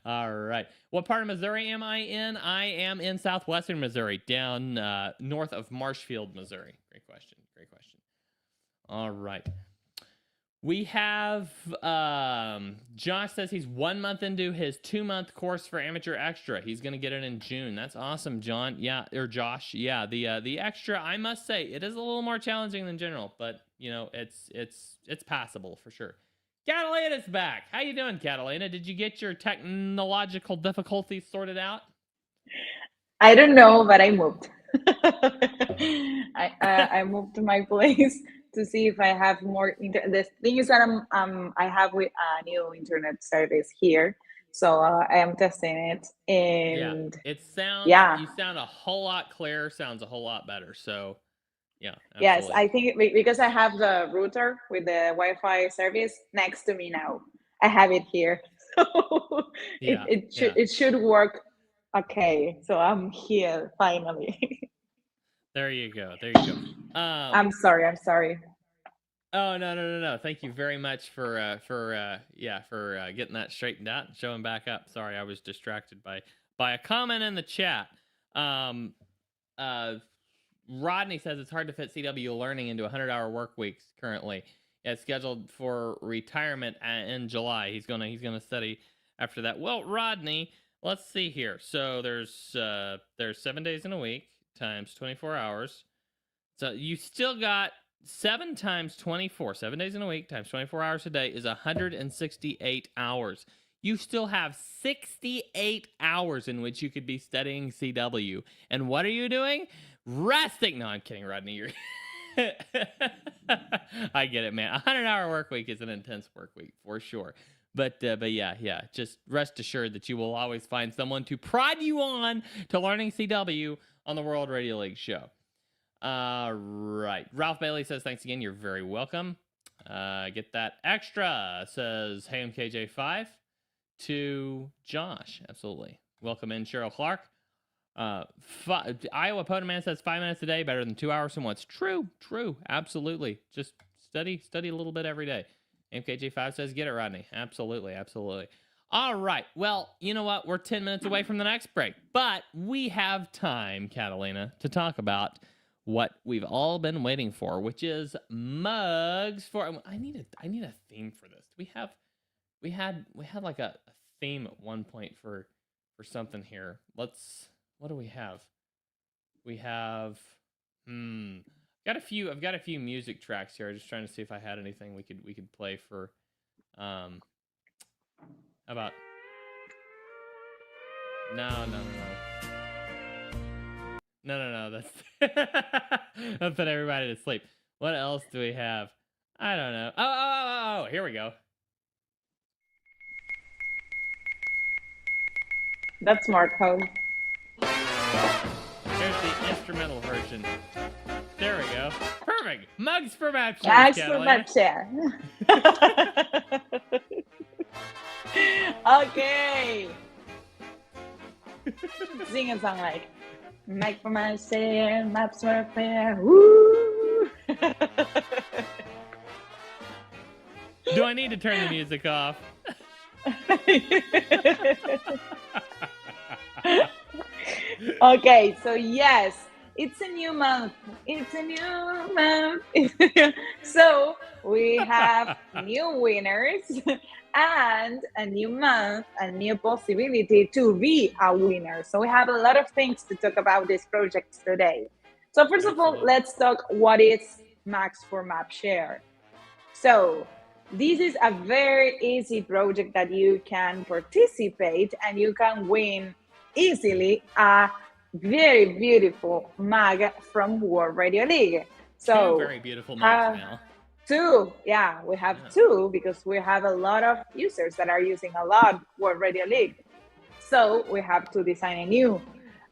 All right. What part of Missouri am I in? I am in southwestern Missouri, down north of Marshfield, Missouri. Great question. All right. We have Josh says he's 1 month into his 2-month course for Amateur Extra. He's going to get it in June. That's awesome, John. Yeah, or Josh. Yeah, the extra, I must say, it is a little more challenging than general, but it's passable for sure. Catalina's back. How you doing, Catalina? Did you get your technological difficulties sorted out? I don't know, but I moved. I moved to my place to see if I have more the thing is that I have a new internet service here, so I am testing it, and yeah, it sounds you sound a whole lot clearer, sounds a whole lot better. So yeah, absolutely. Yes, I think because I have the router with the Wi-Fi service next to me now. I have it here, so it should work. Okay, so I'm here finally. There you go. I'm sorry. Oh, no. Thank you very much for getting that straightened out and showing back up. Sorry, I was distracted by a comment in the chat. Rodney says it's hard to fit CW learning into 100-hour work weeks currently. Yeah, it's scheduled for retirement in July. He's gonna study after that. Well, Rodney, let's see here. So there's 7 days in a week times 24 hours. So you still got 7 times 24, 7 days in a week times 24 hours a day is 168 hours. You still have 68 hours in which you could be studying CW. And what are you doing? Resting. No, I'm kidding, Rodney. You're I get it, man. 100-hour work week is an intense work week for sure. But yeah. Just rest assured that you will always find someone to prod you on to learning CW on the World Radio League show. Right. Ralph Bailey says, thanks again. You're very welcome. Get that extra, says Hey MKJ5 to Josh. Absolutely. Welcome in, Cheryl Clark. Iowa Potaman says 5 minutes a day, better than 2 hours from once. True. Absolutely. Just study a little bit every day. MKJ5 says, get it, Rodney. Absolutely. All right. Well, you know what? We're 10 minutes away from the next break, but we have time, Catalina, to talk about what we've all been waiting for, which is mugs for. I need a theme for this. We had like a theme at one point for something here. What do we have? We have I've got a few music tracks here. I'm just trying to see if I had anything we could play for how about No. That's that put everybody to sleep. What else do we have? I don't know. Oh, here we go. That's smart home. Here's the instrumental version. There we go. Perfect. Mugs for Map Share. Mugs for Map Share. Okay. Sing a song like Mike for my share, maps for fair. Woo! Do I need to turn the music off? Okay, so yes, it's a new month. So we have new winners and a new month, a new possibility to be a winner. So we have a lot of things to talk about this project today. So first of all, let's talk what is Max for Map Share. So this is a very easy project that you can participate and you can win easily a very beautiful mug from World Radio League. So two very beautiful mugs now. Two, yeah, we have two because we have a lot of users that are using a lot World Radio League. So we have to design a new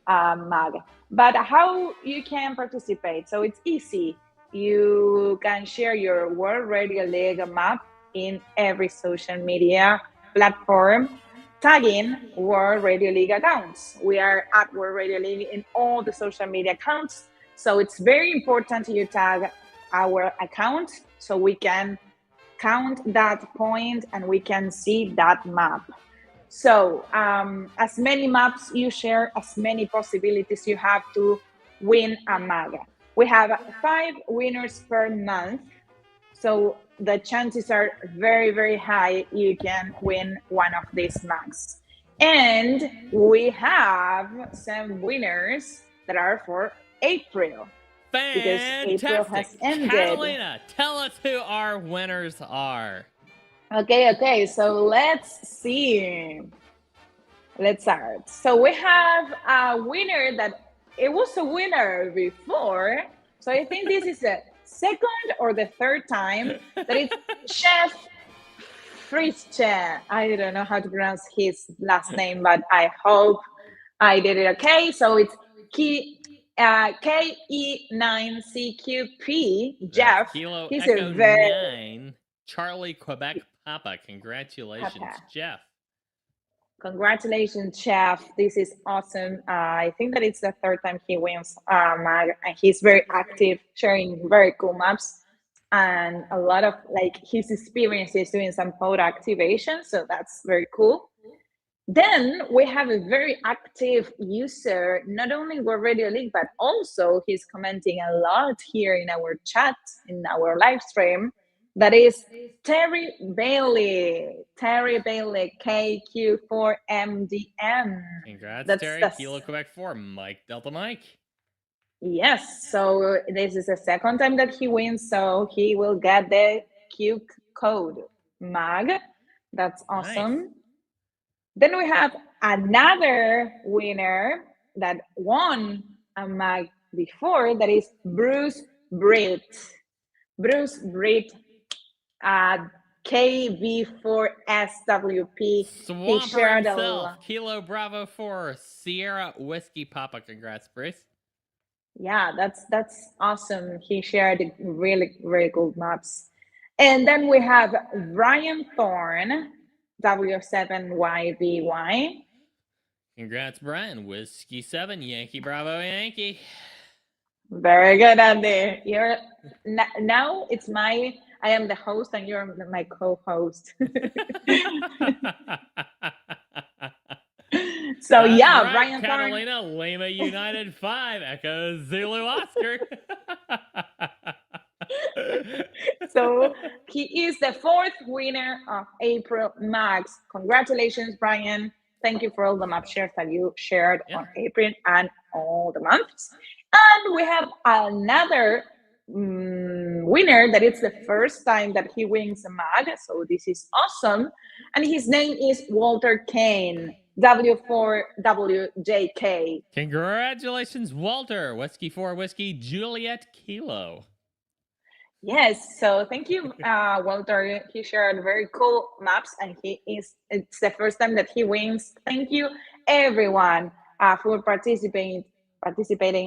mug. But how you can participate? So it's easy. You can share your World Radio League map in every social media platform, tagging World Radio League accounts. We are at World Radio League in all the social media accounts. So it's very important you tag our account so we can count that point and we can see that map. So as many maps you share, as many possibilities you have to win a mug. We have 5 winners per month. So the chances are very, very high you can win one of these mugs. And we have some winners that are for April. Fantastic. Because April has ended. Catalina, tell us who our winners are. Okay, so let's see. Let's start. So we have a winner that it was a winner before. So I think this is the second or the third time that it's Chef Frische. I don't know how to pronounce his last name, but I hope I did it okay. So it's KE9CQP, Jeff. Kilo He's Echo a very 9, Charlie Quebec Papa. Congratulations, Papa. Jeff. Congratulations, Chef. This is awesome. I think that it's the third time he wins mug, and he's very active, sharing very cool maps and a lot of his experiences doing some pod activation. So that's very cool. Then we have a very active user, not only World Radio League, but also he's commenting a lot here in our chat, in our live stream. That is Terry Bailey. Terry Bailey, KQ4MDM. Congrats, Terry. Kilo Quebec 4, Mike Delta Mike. Yes, so this is the second time that he wins, so he will get the Q code mug. That's awesome. Nice. Then we have another winner that won a mug before, that is Bruce Britt. Bruce Britt, KB4SWP. Swamper himself, Kilo Bravo 4, Sierra Whiskey Papa. Congrats, Bruce. Yeah, that's awesome. He shared really really cool maps. And then we have Ryan Thorne, W7YBY. Congrats, Brian. Whiskey 7, Yankee Bravo Yankee. Very good, Andy. You're now it's my I am the host and you're my co-host. So That's yeah, right, Ryan Thorne. Catalina, Lima United 5, Echo Zulu Oscar. So he is the fourth winner of April Max. Congratulations, Brian. Thank you for all the map shares that you shared on April and all the months. And we have another winner that it's the first time that he wins a mag. So this is awesome. And his name is Walter Kane, W4WJK. Congratulations, Walter. Whiskey 4, Whiskey Juliet Kilo. Yes, so thank you, Walter. He shared very cool maps, and it's the first time that he wins. Thank you, everyone, for participating.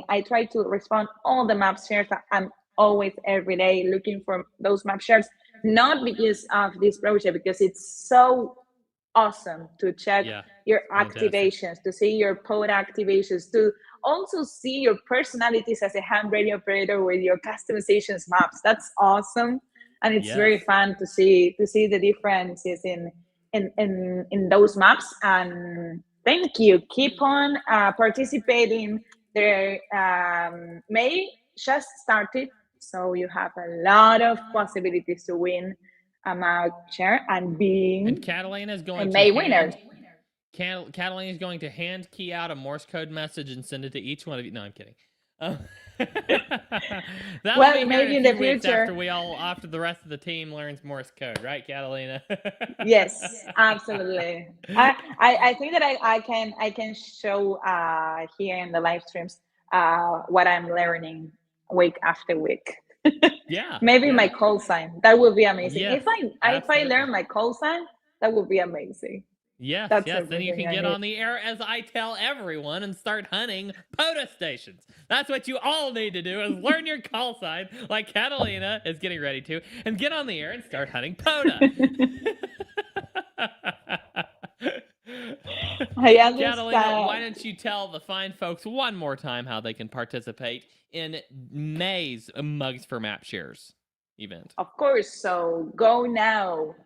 I try to respond all the map shares. I'm always every day looking for those map shares, not because of this project, because it's so awesome to check your activations, to see your pod activations, to also see your personalities as a ham radio operator with your customizations maps. That's awesome, and it's very fun to see the differences in those maps. And thank you. Keep on participating. There, May just started, so you have a lot of possibilities to win a map share and being and Catalina is going a May winner. Catalina is going to hand key out a Morse code message and send it to each one of you. No, I'm kidding. Well, maybe in the future after the rest of the team learns Morse code, right, Catalina? Yes, absolutely. I think that I can show here in the live streams what I'm learning week after week. Maybe my call sign, that would be amazing. If I learn my call sign, that would be amazing. Yes, then you can get on the air as I tell everyone and start hunting POTA stations. That's what you all need to do, is learn your call sign like Catalina is getting ready to, and get on the air and start hunting POTA. I understand. Catalina, why don't you tell the fine folks one more time how they can participate in May's Mugs for Map Shares event? Of course, so go now.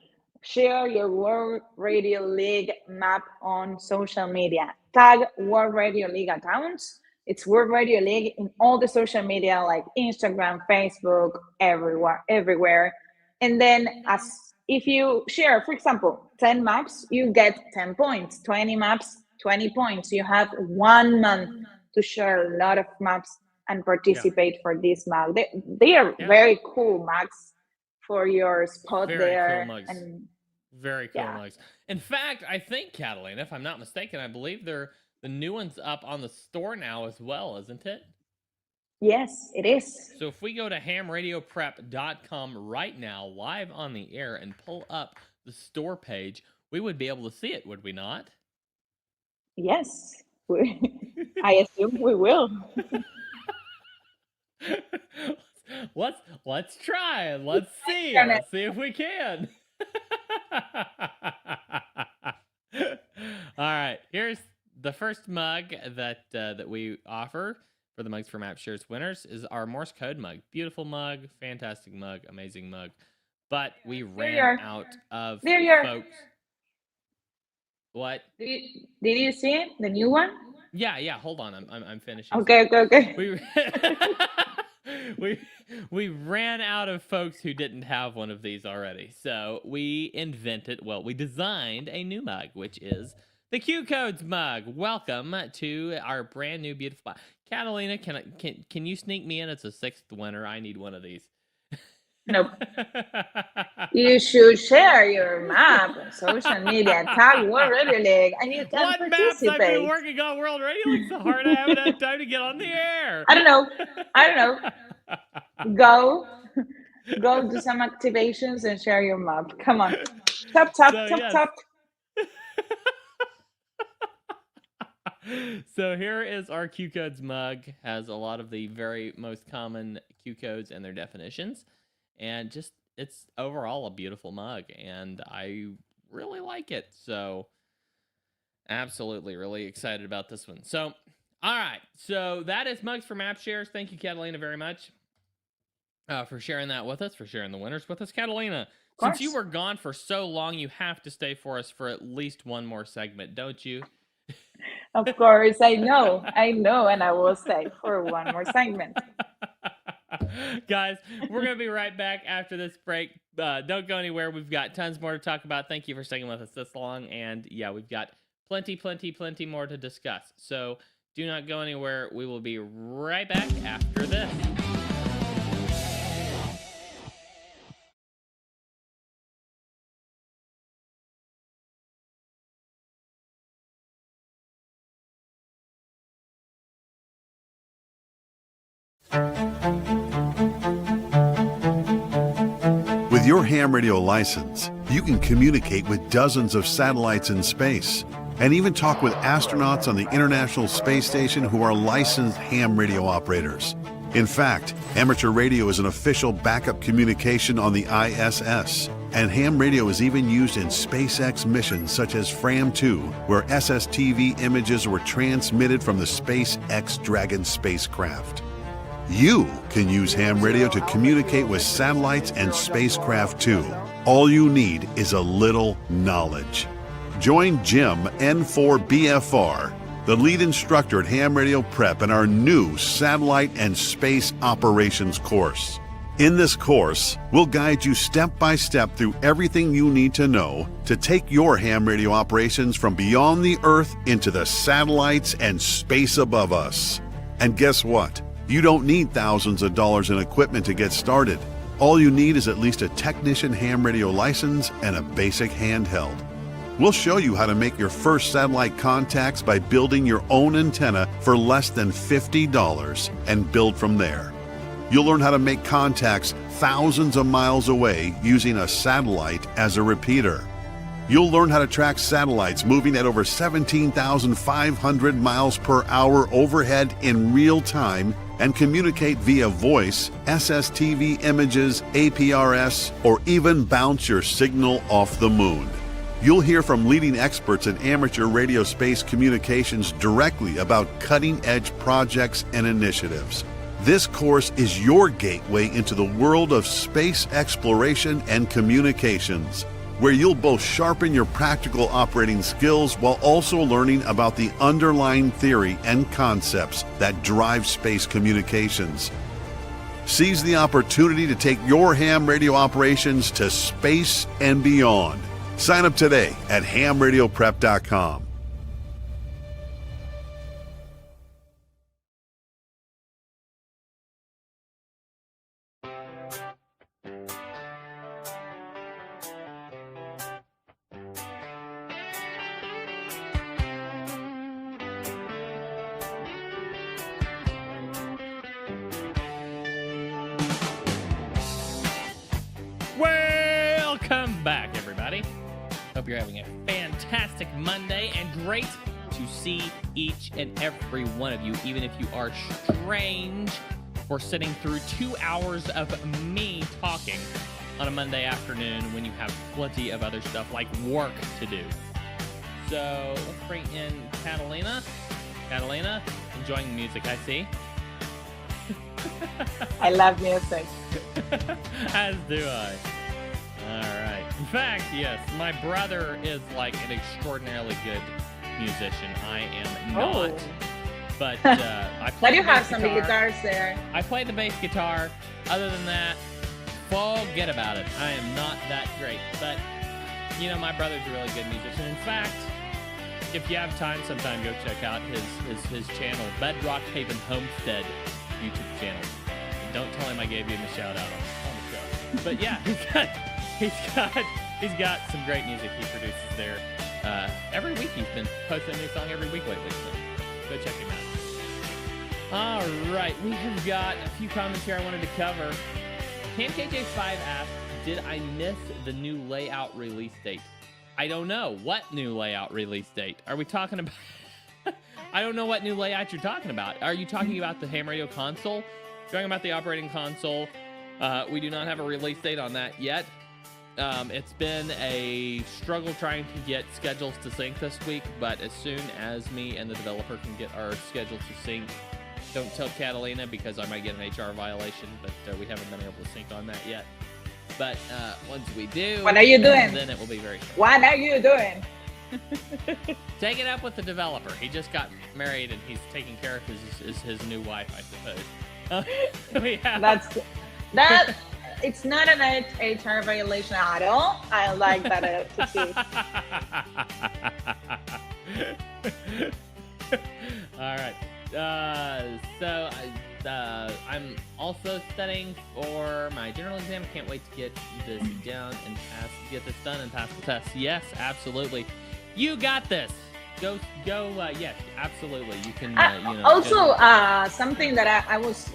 Share your World Radio League map on social media. Tag World Radio League accounts. It's World Radio League in all the social media like Instagram, Facebook, everywhere. And then if you share, for example, 10 maps, you get 10 points. 20 maps, 20 points. You have 1 month to share a lot of maps and participate for this map. They are very cool maps for your spot there. Cool and very cool mugs. In fact, I think, Catalina, if I'm not mistaken, I believe the new one's up on the store now as well, isn't it? Yes, it is. So if we go to hamradioprep.com right now, live on the air, and pull up the store page, we would be able to see it, would we not? Yes. I assume we will. Let's try and let's see. Let's see if we can. All right, here's the first mug that we offer for the Mugs for Map Shares winners is our Morse code mug. Beautiful mug, fantastic mug, amazing mug. But we ran out of folks. What? Did you see it? The new one? Yeah. Hold on, I'm finishing. Okay. We ran out of folks who didn't have one of these already. So we designed a new mug, which is the Q Codes mug. Welcome to our brand new beautiful Catalina, can you sneak me in as a 6th winner? I need one of these. Nope. You should share your map on social media. Tag World Radio League and you can participate. Maps I've been working on World Radio League so hard I haven't had time to get on the air. I don't know. Go do some activations and share your map. Come on. Tap. So here is our Q Codes mug. Has a lot of the very most common Q codes and their definitions, and just it's overall a beautiful mug, and I really like it. So absolutely, really excited about this one. So all right, so that is mugs from App Shares. Thank you, Catalina, very much for sharing that with us, for sharing the winners with us, Catalina. Since you were gone for so long, you have to stay for us for at least one more segment, don't you? Of course, I know, and I will stay for one more segment. Guys, we're going to be right back after this break. Don't go anywhere. We've got tons more to talk about. Thank you for sticking with us this long. And yeah, we've got plenty more to discuss. So do not go anywhere. We will be right back after this. With your ham radio license, you can communicate with dozens of satellites in space and even talk with astronauts on the International Space Station who are licensed ham radio operators. In fact, amateur radio is an official backup communication on the ISS, and ham radio is even used in SpaceX missions such as FRAM-2, where SSTV images were transmitted from the SpaceX Dragon spacecraft. You can use ham radio to communicate with satellites and spacecraft too. All you need is a little knowledge. Join Jim N4BFR, the lead instructor at Ham Radio Prep, in our new Satellite and Space Operations course. In this course, we'll guide you step by step through everything you need to know to take your ham radio operations from beyond the Earth into the satellites and space above us. And guess what? You don't need thousands of dollars in equipment to get started. All you need is at least a technician ham radio license and a basic handheld. We'll show you how to make your first satellite contacts by building your own antenna for less than $50 and build from there. You'll learn how to make contacts thousands of miles away using a satellite as a repeater. You'll learn how to track satellites moving at over 17,500 miles per hour overhead in real time and communicate via voice, SSTV images, APRS, or even bounce your signal off the moon. You'll hear from leading experts in amateur radio space communications directly about cutting-edge projects and initiatives. This course is your gateway into the world of space exploration and communications, where you'll both sharpen your practical operating skills while also learning about the underlying theory and concepts that drive space communications. Seize the opportunity to take your ham radio operations to space and beyond. Sign up today at hamradioprep.com. Welcome back, everybody. Hope you're having a fantastic Monday and great to see each and every one of you, even if you are strange for sitting through 2 hours of me talking on a Monday afternoon when you have plenty of other stuff like work to do. So let's bring in Catalina. Catalina, enjoying the music, I see. I love music. As do I. All right. In fact, yes, my brother is like an extraordinarily good musician. I am not. Oh. But I play But you the have bass some guitar. guitars there. I play the bass guitar. Other than that, forget about it. I am not that great. But, you know, my brother's a really good musician. In fact, if you have time sometime, go check out his channel, Bedrock Haven Homestead YouTube channel. And don't tell him I gave you a shout out on the show. But yeah, he's got some great music he produces there. Every week he's been posting a new song every week lately. So go check him out. All right, we have got a few comments here I wanted to cover. CamKJ5 asked, did I miss the new layout release date? I don't know. What new layout release date? Are we talking about I don't know what new layout you're talking about. Are you talking about the ham radio console? Talking about the operating console. We do not have a release date on that yet. It's been a struggle trying to get schedules to sync this week, but as soon as me and the developer can get our schedules to sync, don't tell Catalina because I might get an HR violation, but we haven't been able to sync on that yet. But once we do, what are you doing? Then it will be very. What are you doing? Take it up with the developer. He just got married and he's taking care of his new wife, I suppose. We have... That. It's not an HR violation at all. I like that attitude. All right. I'm also studying for my general exam. Can't wait to get this done and get this done and pass the test. Yes, absolutely. You got this. Go. Yes, absolutely. You can. Also, something that I was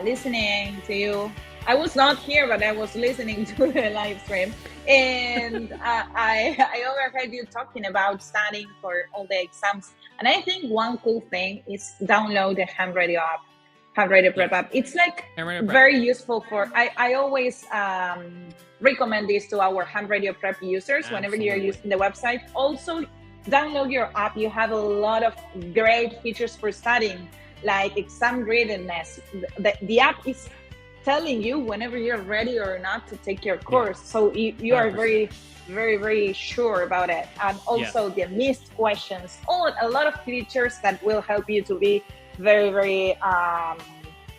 listening to you. I was not here, but I was listening to the live stream, and I overheard you talking about studying for all the exams. And I think one cool thing is download the Ham Radio app, Ham Radio Prep app. It's like very useful for. I always recommend this to our Ham Radio Prep users whenever you're using the website. Also, download your app. You have a lot of great features for studying, like exam readiness. The app is telling you whenever you're ready or not to take your course, so you are very, very, very sure about it. And also the missed questions, a lot of features that will help you to be very, very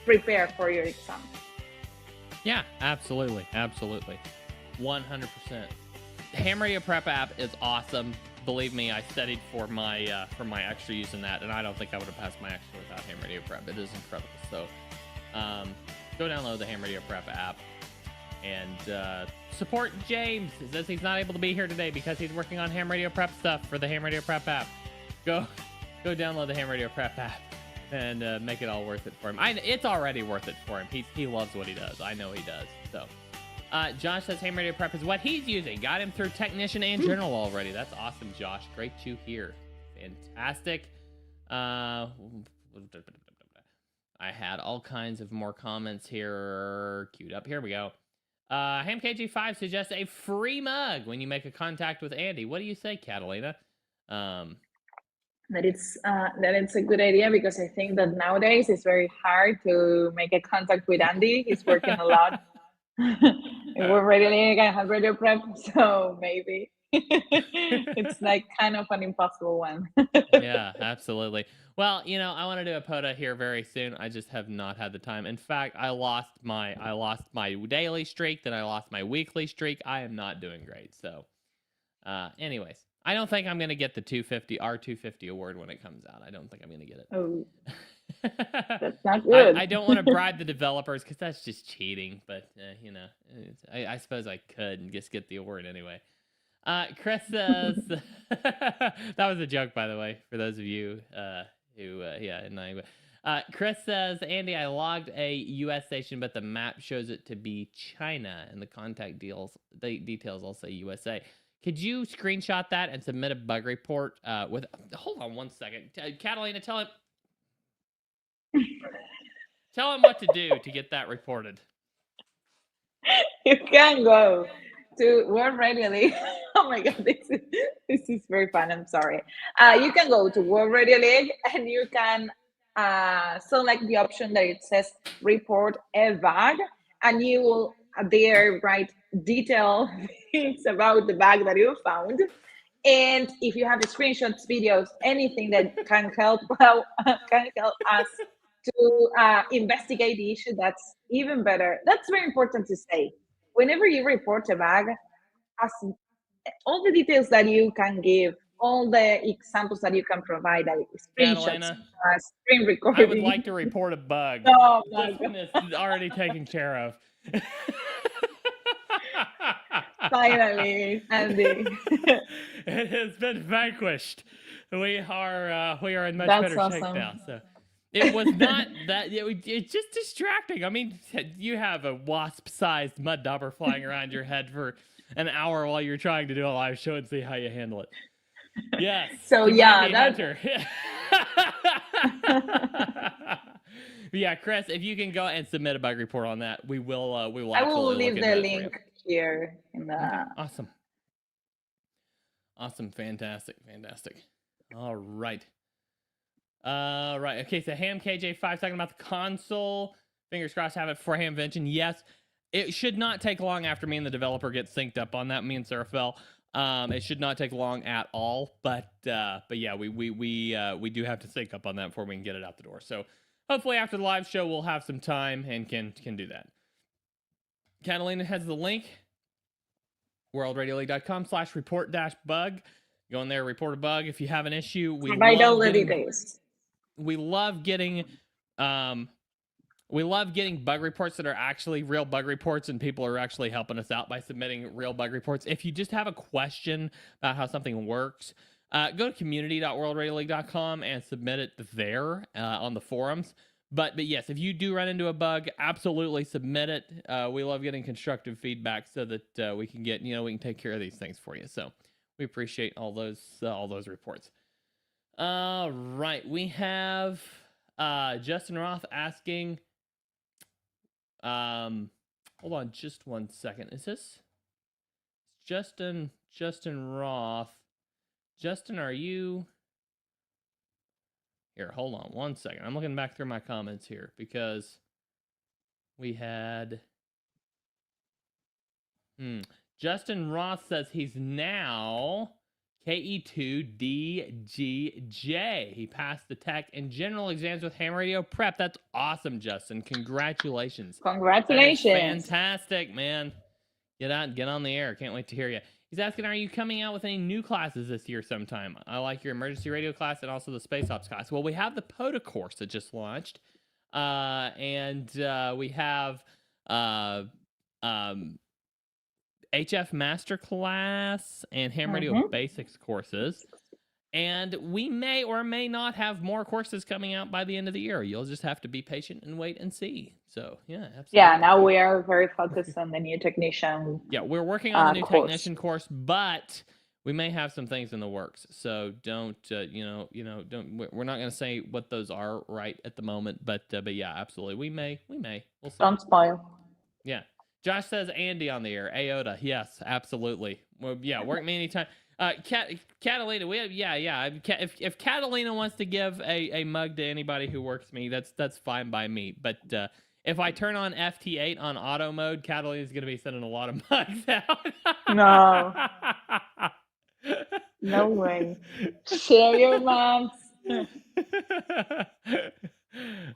prepared for your exam. Yeah, absolutely, 100%. Ham Radio Prep app is awesome. Believe me, I studied for my extra using that, and I don't think I would have passed my extra without Ham Radio Prep. It is incredible. So go download the Ham Radio Prep app and support James. He says he's not able to be here today because he's working on Ham Radio Prep stuff for the Ham Radio Prep app. Go download the Ham Radio Prep app and make it all worth it for him. It's already worth it for him. He loves what he does. I know he does. So Josh says Ham Radio Prep is what he's using. Got him through Technician and Journal already. That's awesome, Josh. Great to hear. Fantastic. I had all kinds of more comments here queued up. Here we go. HamKG5 suggests a free mug when you make a contact with Andy. What do you say, Catalina? That it's a good idea, because I think that nowadays it's very hard to make a contact with Andy. He's working a lot. We're ready to have Radio Prep, so maybe it's like kind of an impossible one. Yeah, absolutely. Well, I want to do a POTA here very soon. I just have not had the time. In fact, I lost my daily streak, then I lost my weekly streak. I am not doing great. So, anyways, I don't think I'm going to get the R250 award when it comes out. I don't think I'm going to get it. Oh, that's not good. I don't want to bribe the developers because that's just cheating. But I suppose I could and just get the award anyway. Chris says that was a joke, by the way, for those of you Chris says, Andy, I logged a US station, but the map shows it to be China, and the contact details all say USA. Could you screenshot that and submit a bug report hold on one second. Catalina, tell him what to do to get that reported. You can go to World Radio League. Oh my God, this is very fun. I'm sorry. You can go to World Radio League and you can select the option that it says report a bug, and you will there write detailed things about the bug that you found. And if you have screenshots, videos, anything that can help us to investigate the issue, that's even better. That's very important to say. Whenever you report a bug, all the details that you can give, all the examples that you can provide, like screenshots, screen recording. I would like to report a bug. Oh my God. This is already taken care of. Finally, Andy. It has been vanquished. We are in much better shape now. So it was not that. It's just distracting. I mean, you have a wasp-sized mud dauber flying around your head for an hour while you're trying to do a live show and see how you handle it. Yes. So yeah, that Hunter. Yeah, Chris, if you can go and submit a bug report on that, we will I will absolutely leave look into the that for you. link here in the. Okay, awesome, fantastic. All right. Right. Okay, so Ham KJ5 talking about the console. Fingers crossed, have it for Hamvention. Yes, it should not take long after me and the developer get synced up on that. Me and Seraphel. It should not take long at all. But yeah, we do have to sync up on that before we can get it out the door. So hopefully after the live show we'll have some time and can do that. Catalina has the link. worldradialeague.com/report-bug. Go in there, report a bug if you have an issue. We love getting bug reports that are actually real bug reports, and people are actually helping us out by submitting real bug reports. If you just have a question about how something works, go to community.worldradialeague.com and submit it there on the forums. But yes, if you do run into a bug, absolutely submit it. We love getting constructive feedback so that we can get, we can take care of these things for you. So we appreciate all those reports. All right, we have Justin Roth asking. Hold on, just 1 second. Is this Justin Roth? Justin, are you here? Hold on 1 second. I'm looking back through my comments here because we had. Justin Roth says he's now KE2DGJ. He passed the tech and general exams with Ham Radio Prep. That's awesome, Justin. Congratulations. Fantastic, man. Get on the air. Can't wait to hear you. He's asking, are you coming out with any new classes this year sometime? I like your emergency radio class and also the space ops class. Well, we have the POTA course that just launched. And we have HF Masterclass and Ham Radio Basics courses. And we may or may not have more courses coming out by the end of the year. You'll just have to be patient and wait and see. So, yeah, absolutely. Yeah, now we are very focused on the new technician. Yeah, we're working on the new technician course, but we may have some things in the works. So don't, we're not going to say what those are right at the moment. But yeah, absolutely. We may. We'll see. Don't spoil. Yeah. Josh says Andy on the air. Aota. Yes, absolutely. Well, yeah, work me anytime. Catalina, we have, If Catalina wants to give a mug to anybody who works me, that's fine by me. But if I turn on FT8 on auto mode, Catalina's going to be sending a lot of mugs out. No way. Share your mugs. All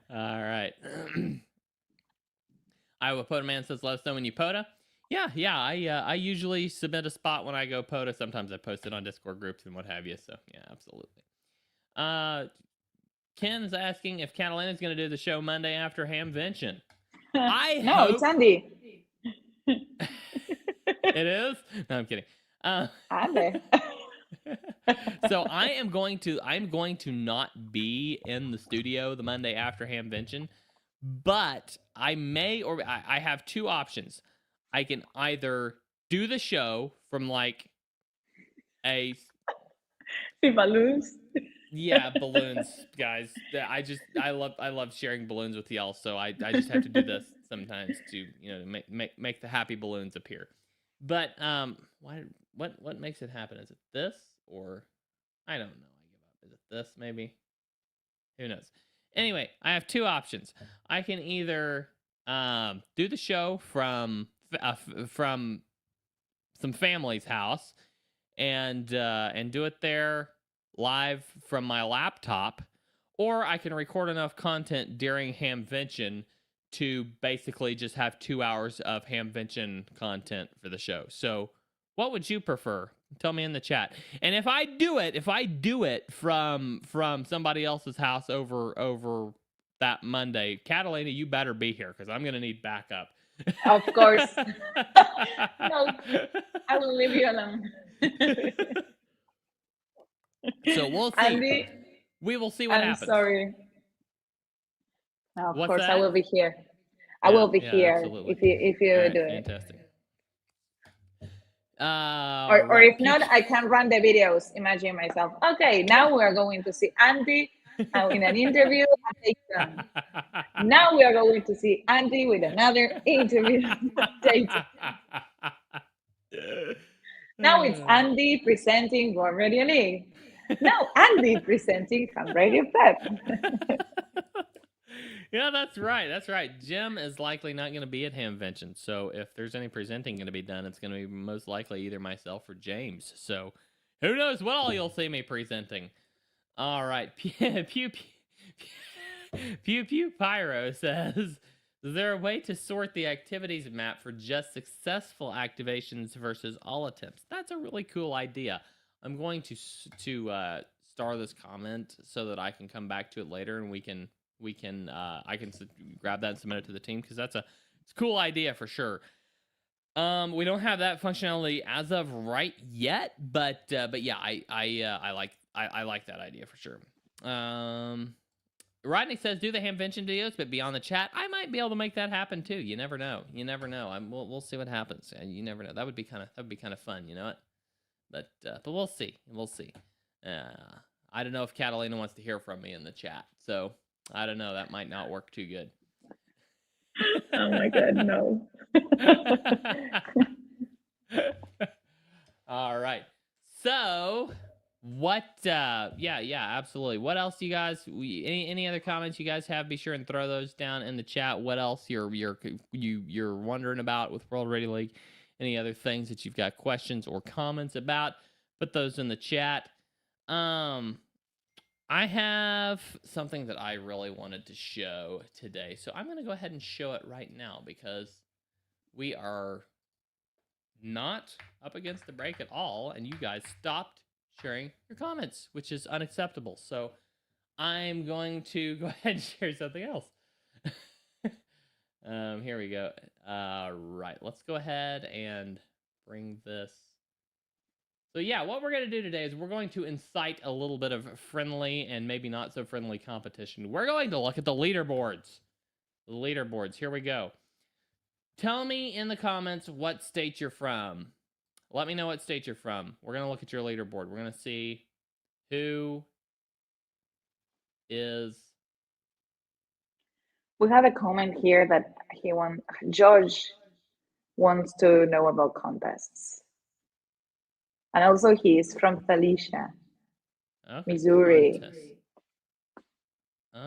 right. Iowa POTA Man says, let us know when you POTA. Yeah. I usually submit a spot when I go POTA. Sometimes I post it on Discord groups and what have you. So, yeah, absolutely. Ken's asking if Catalina's going to do the show Monday after Hamvention. It's Andy. It is? No, I'm kidding. Andy. So I'm going to not be in the studio the Monday after Hamvention, but I may, or I have two options. I can either do the show from like a balloons. Yeah, balloons, guys. I love sharing balloons with y'all, so I just have to do this sometimes to make the happy balloons appear. But what makes it happen? Is it this or I don't know? I give up. Is it this maybe? Who knows? Anyway, I have two options. I can either do the show from some family's house and do it there live from my laptop, or I can record enough content during Hamvention to basically just have 2 hours of Hamvention content for the show. So what would you prefer? Tell me in the chat. And if I do it from somebody else's house over that Monday, Catalina, you better be here because I'm gonna need backup. Of course. No, I will leave you alone. So we'll see. Andy, we will see what happens. I'm sorry. No, of course, that? I will be here. I will be here absolutely. if you right, do it. Fantastic. Or right. if not, I can run the videos. Imagine myself. Okay, now we are going to see Andy in an interview. Now we are going to see Andy with another interview. Now it's Andy presenting Warm Radio League. Now Andy presenting Ham Radio Pep. Yeah, that's right. That's right. Jim is likely not going to be at Hamvention. So if there's any presenting going to be done, it's going to be most likely either myself or James. So who knows what all you'll see me presenting. All right. Pew Pew Pyro says, is there a way to sort the activities map for just successful activations versus all attempts? That's a really cool idea. I'm going to star this comment so that I can come back to it later and I can grab that and submit it to the team, because it's a cool idea for sure. We don't have that functionality as of right yet, but yeah, I like that idea for sure. Rodney says, do the Hamvention videos, but beyond the chat, I might be able to make that happen too. You never know. We'll see what happens. You never know. That would be kind of fun, you know what? But we'll see. I don't know if Catalina wants to hear from me in the chat, so I don't know. That might not work too good. Oh my God, no. All right. So what? Yeah, absolutely. What else do you guys? Any other comments you guys have? Be sure and throw those down in the chat. What else you're wondering about with World Radio League? Any other things that you've got questions or comments about? Put those in the chat. I have something that I really wanted to show today, so I'm going to go ahead and show it right now, because we are not up against the break at all, and you guys stopped sharing your comments, which is unacceptable. So I'm going to go ahead and share something else. Here we go. Right, let's go ahead and bring this. So yeah, what we're going to do today is we're going to incite a little bit of friendly and maybe not so friendly competition. We're going to look at the leaderboards. The leaderboards, here we go. Tell me in the comments what state you're from. Let me know what state you're from. We're going to look at your leaderboard. We're going to see who is... We have a comment here that George wants to know about contests. And also he's from Felicia, okay. Missouri,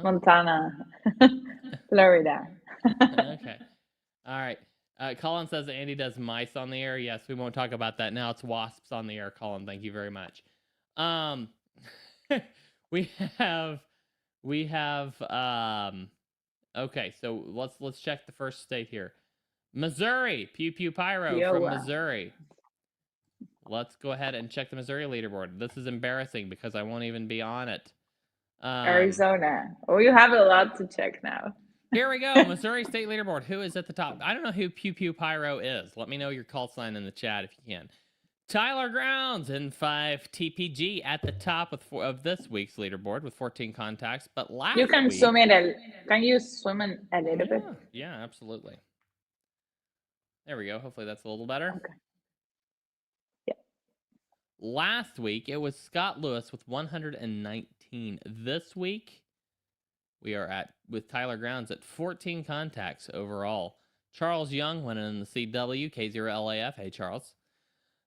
Montana, Florida. Okay. All right. Colin says that Andy does mice on the air. Yes, we won't talk about that now. It's wasps on the air, Colin. Thank you very much. We have okay, so let's check the first state here. Missouri, Pew Pyro from Missouri. Let's go ahead and check the Missouri leaderboard. This is embarrassing because I won't even be on it. Arizona. Oh, you have a lot to check now. Here we go. Missouri State leaderboard. Who is at the top? I don't know who Pew Pyro is. Let me know your call sign in the chat if you can. Tyler Grounds in 5 TPG at the top of this week's leaderboard with 14 contacts. But last you can week, zoom in. Can you swim in a little bit? Yeah, absolutely. There we go. Hopefully that's a little better. Okay. Last week, it was Scott Lewis with 119. This week, we are with Tyler Grounds at 14 contacts overall. Charles Young went in the CW, K0LAF. Hey, Charles.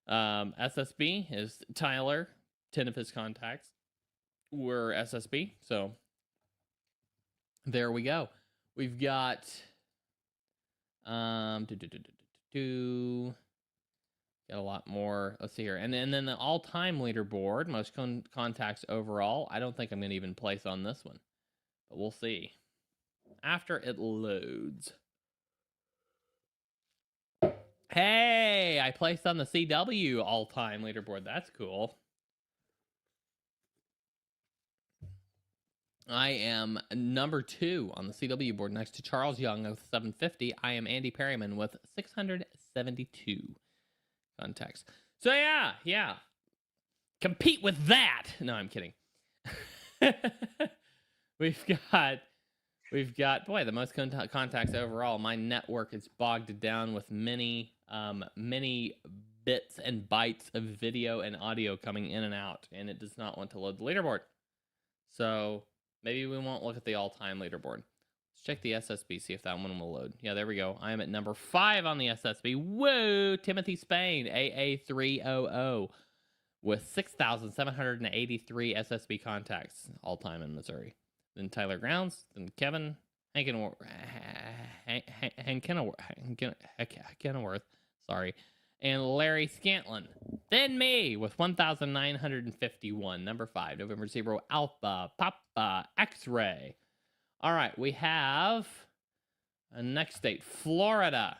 SSB is Tyler. 10 of his contacts were SSB. So, there we go. We've got... Got a lot more. Let's see here. And then the all-time leaderboard, most contacts overall. I don't think I'm going to even place on this one. But we'll see. After it loads. Hey, I placed on the CW all-time leaderboard. That's cool. I am number 2 on the CW board next to Charles Young with 750. I am Andy Perryman with 672. Contacts. So yeah. Compete with that. No, I'm kidding. We've got boy, the most contacts overall. My network is bogged down with many bits and bytes of video and audio coming in and out, and it does not want to load the leaderboard. So maybe we won't look at the all-time leaderboard. Let's check the SSB, see if that one will load. Yeah, there we go. I am at number 5 on the SSB. Woo! Timothy Spain, AA300, with 6,783 SSB contacts all-time in Missouri. Then Tyler Grounds, then Kevin Kenilworth, sorry, and Larry Scantlin. Then me with 1,951, number 5, November Zero Alpha Papa X-Ray. All right, we have a next state, Florida.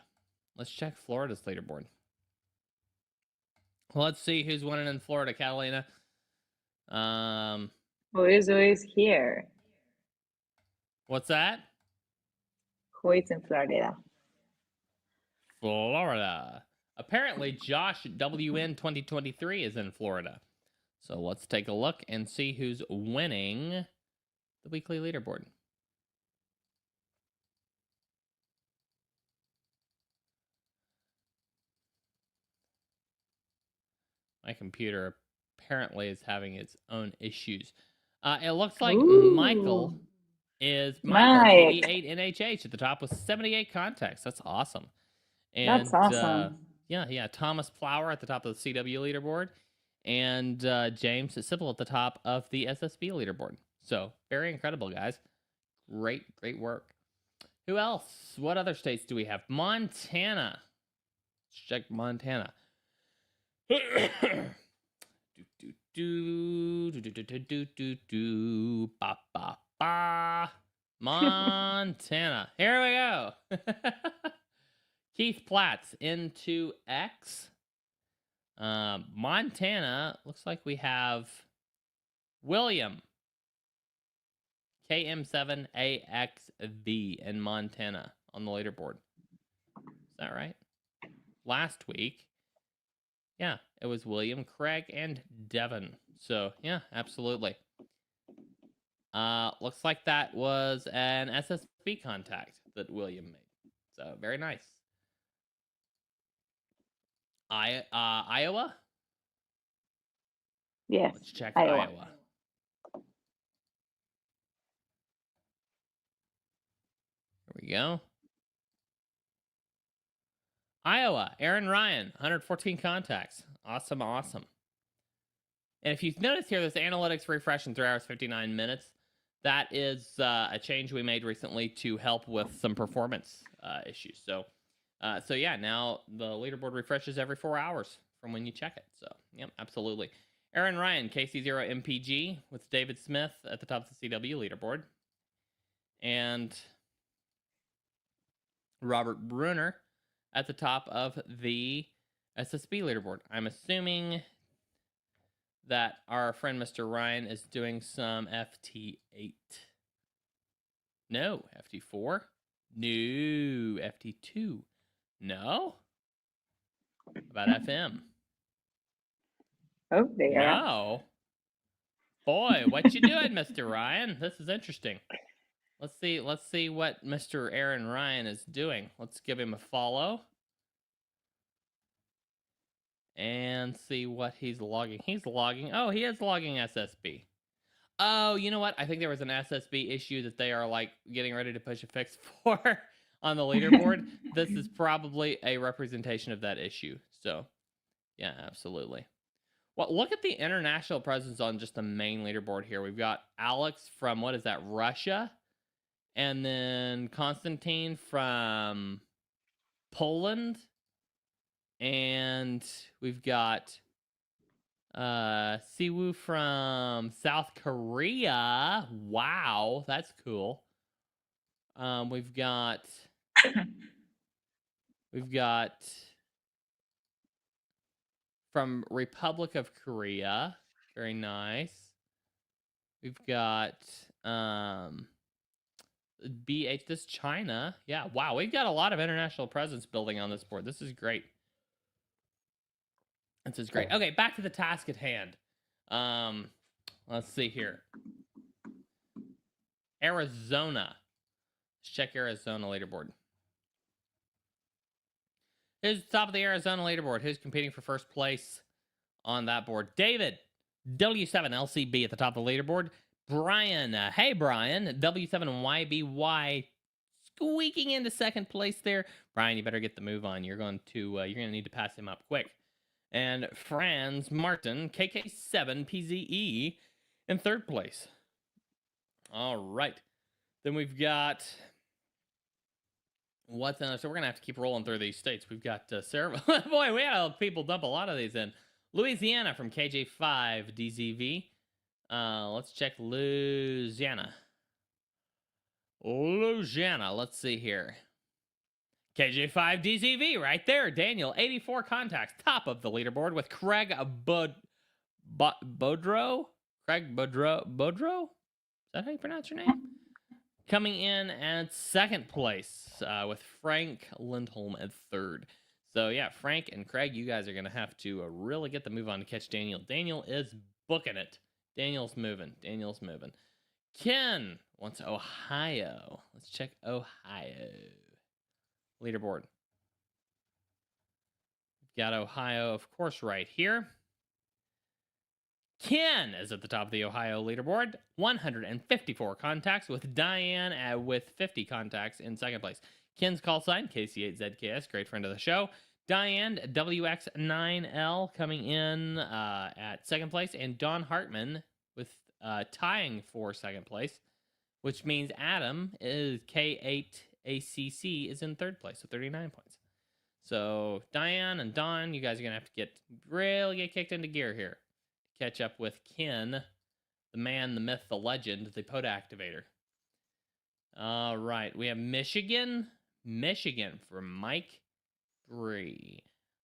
Let's check Florida's leaderboard. Let's see who's winning in Florida, Catalina. Who is here? What's that? Who is in Florida? Florida. Apparently, Josh WN 2023 is in Florida. So let's take a look and see who's winning the weekly leaderboard. My computer apparently is having its own issues. It looks like Michael is E8NHH at the top with 78 contacts. That's awesome. And, that's awesome. Yeah. Thomas Plower at the top of the CW leaderboard, and James Sipple at the top of the SSB leaderboard. So very incredible, guys. Great work. Who else? What other states do we have? Montana. Let's check Montana. Montana. Here we go. Keith Platts into X. Montana, looks like we have William KM7AXV in Montana on the leaderboard. Is that right? Last week, yeah, it was William, Craig, and Devin. So, yeah, absolutely. Looks like that was an SSB contact that William made. So, very nice. Iowa? Yes. Let's check Iowa. Here we go. Iowa, Aaron Ryan, 114 contacts. Awesome. And if you've noticed here, this analytics refresh in 3 hours, 59 minutes. That is a change we made recently to help with some performance issues. So yeah, now the leaderboard refreshes every 4 hours from when you check it. So, yep, absolutely. Aaron Ryan, KC0MPG with David Smith at the top of the CW leaderboard. And Robert Bruner at the top of the SSB leaderboard. I'm assuming that our friend Mr. Ryan is doing some FT8. No, FT4. No, FT2. No? About FM? Oh, there. No. Boy, what you doing, Mr. Ryan? This is interesting. Let's see what Mr. Aaron Ryan is doing. Let's give him a follow. And see what he's logging. Oh, he is logging SSB. Oh, you know what? I think there was an SSB issue that they are like getting ready to push a fix for on the leaderboard. This is probably a representation of that issue. So, yeah, absolutely. Well, look at the international presence on just the main leaderboard here. We've got Alex from, what is that, Russia? And then Konstantin from Poland. And we've got Siwoo from South Korea. Wow, that's cool. We've got from Republic of Korea. Very nice. We've got BH, this China. Yeah, wow, we've got a lot of international presence building on this board. This is great. This is great. Okay, back to the task at hand. Let's see here. Arizona. Let's check Arizona leaderboard. Who's top of the Arizona leaderboard? Who's competing for first place on that board? David, W7LCB at the top of the leaderboard. Brian, hey Brian, W7YBY squeaking into second place there. Brian, you better get the move on. You're going to need to pass him up quick. And Franz Martin, KK7PZE in third place. All right. Then we've got so we're going to have to keep rolling through these states. We've got Sarah. Boy, we had people dump a lot of these in. Louisiana from KJ5DZV. Let's check Louisiana. Let's see here. KJ5DZV right there. Daniel, 84 contacts. Top of the leaderboard with Craig Bodrow? Craig Bodrow? Is that how you pronounce your name? Coming in at second place with Frank Lindholm at third. So, yeah, Frank and Craig, you guys are going to have to really get the move on to catch Daniel. Daniel is booking it. Daniel's moving. Ken wants Ohio. Let's check Ohio. Leaderboard. We've got Ohio, of course, right here. Ken is at the top of the Ohio leaderboard. 154 contacts with Diane with 50 contacts in second place. Ken's call sign, KC8ZKS, great friend of the show. Diane, WX9L, coming in at second place. And Don Hartman with tying for second place, which means Adam is K8ACC is in third place with 39 points. So Diane and Don, you guys are going to have to really get kicked into gear here. Catch up with Ken, the man, the myth, the legend, the POTA activator. All right, we have Michigan from Mike Bree.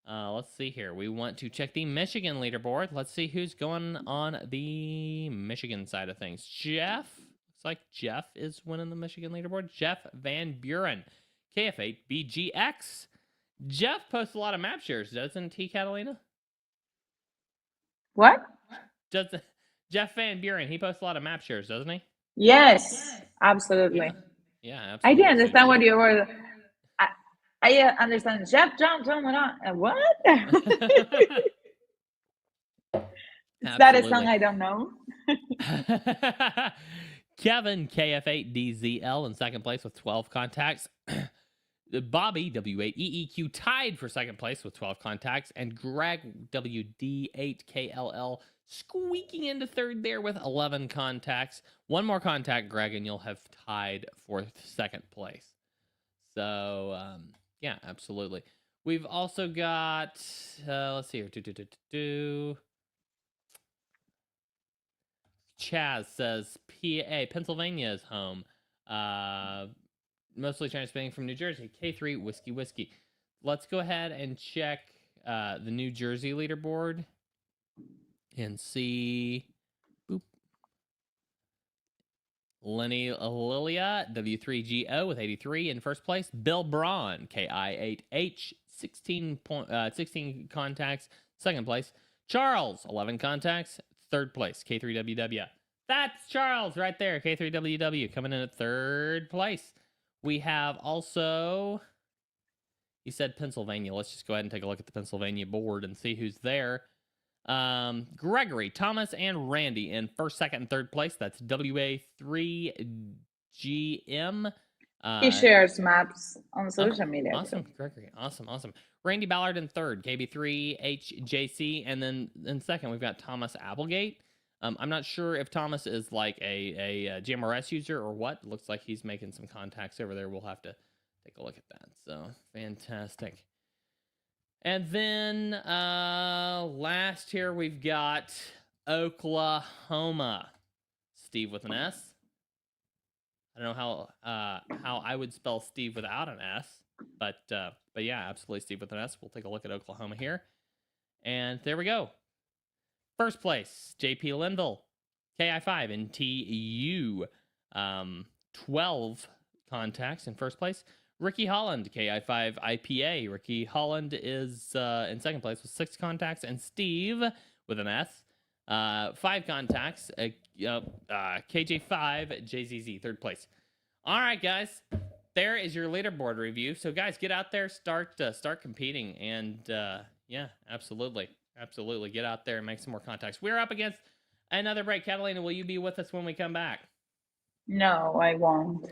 Let's see here. We want to check the Michigan leaderboard. Let's see who's going on the Michigan side of things. Jeff, looks like Jeff is winning the Michigan leaderboard. Jeff Van Buren, KF8BGX. Jeff posts a lot of map shares, doesn't he, Catalina? What? Jeff Van Buren, he posts a lot of map shares, doesn't he? Yes, absolutely. Yeah, absolutely. I didn't understand what you were. I understand. Jeff, John, what? Is that a song I don't know? Kevin, KF8DZL, in second place with 12 contacts. Bobby, W8EEQ, tied for second place with 12 contacts. And Greg, WD8KLL, squeaking into third there with 11 contacts. One more contact, Greg, and you'll have tied for second place. So, yeah, absolutely. We've also got, let's see here. Chaz says, PA, Pennsylvania is home. Mostly transmitting from New Jersey. K3 Whiskey. Let's go ahead and check the New Jersey leaderboard and see. Boop. Lilia, W3GO with 83 in first place. Bill Braun, KI8H, 16 contacts, second place. Charles, 11 contacts, third place. K3WW. That's Charles right there. K3WW coming in at third place. We have also, he said Pennsylvania. Let's just go ahead and take a look at the Pennsylvania board and see who's there. Gregory, Thomas, and Randy in first, second, and third place. That's WA3GM. He shares maps on social media. Awesome, Gregory. Awesome. Randy Ballard in third, KB3HJC. And then in second, we've got Thomas Applegate. I'm not sure if Thomas is like a GMRS user or what. It looks like he's making some contacts over there. We'll have to take a look at that. So, fantastic. And then last here, we've got Oklahoma. Steve with an S. I don't know how I would spell Steve without an S. But yeah, absolutely Steve with an S. We'll take a look at Oklahoma here. And there we go. First place, JP Linville, KI5 NTU, 12 contacts in first place. Ricky Holland, KI5 IPA. Ricky Holland is in second place with 6 contacts. And Steve, with an S, 5 contacts. KJ5 JZZ, third place. All right, guys. there is your leaderboard review. So guys, get out there, start competing, and yeah, absolutely get out there and make some more contacts. We're up against another break. Catalina, will you be with us when we come back? No, I won't.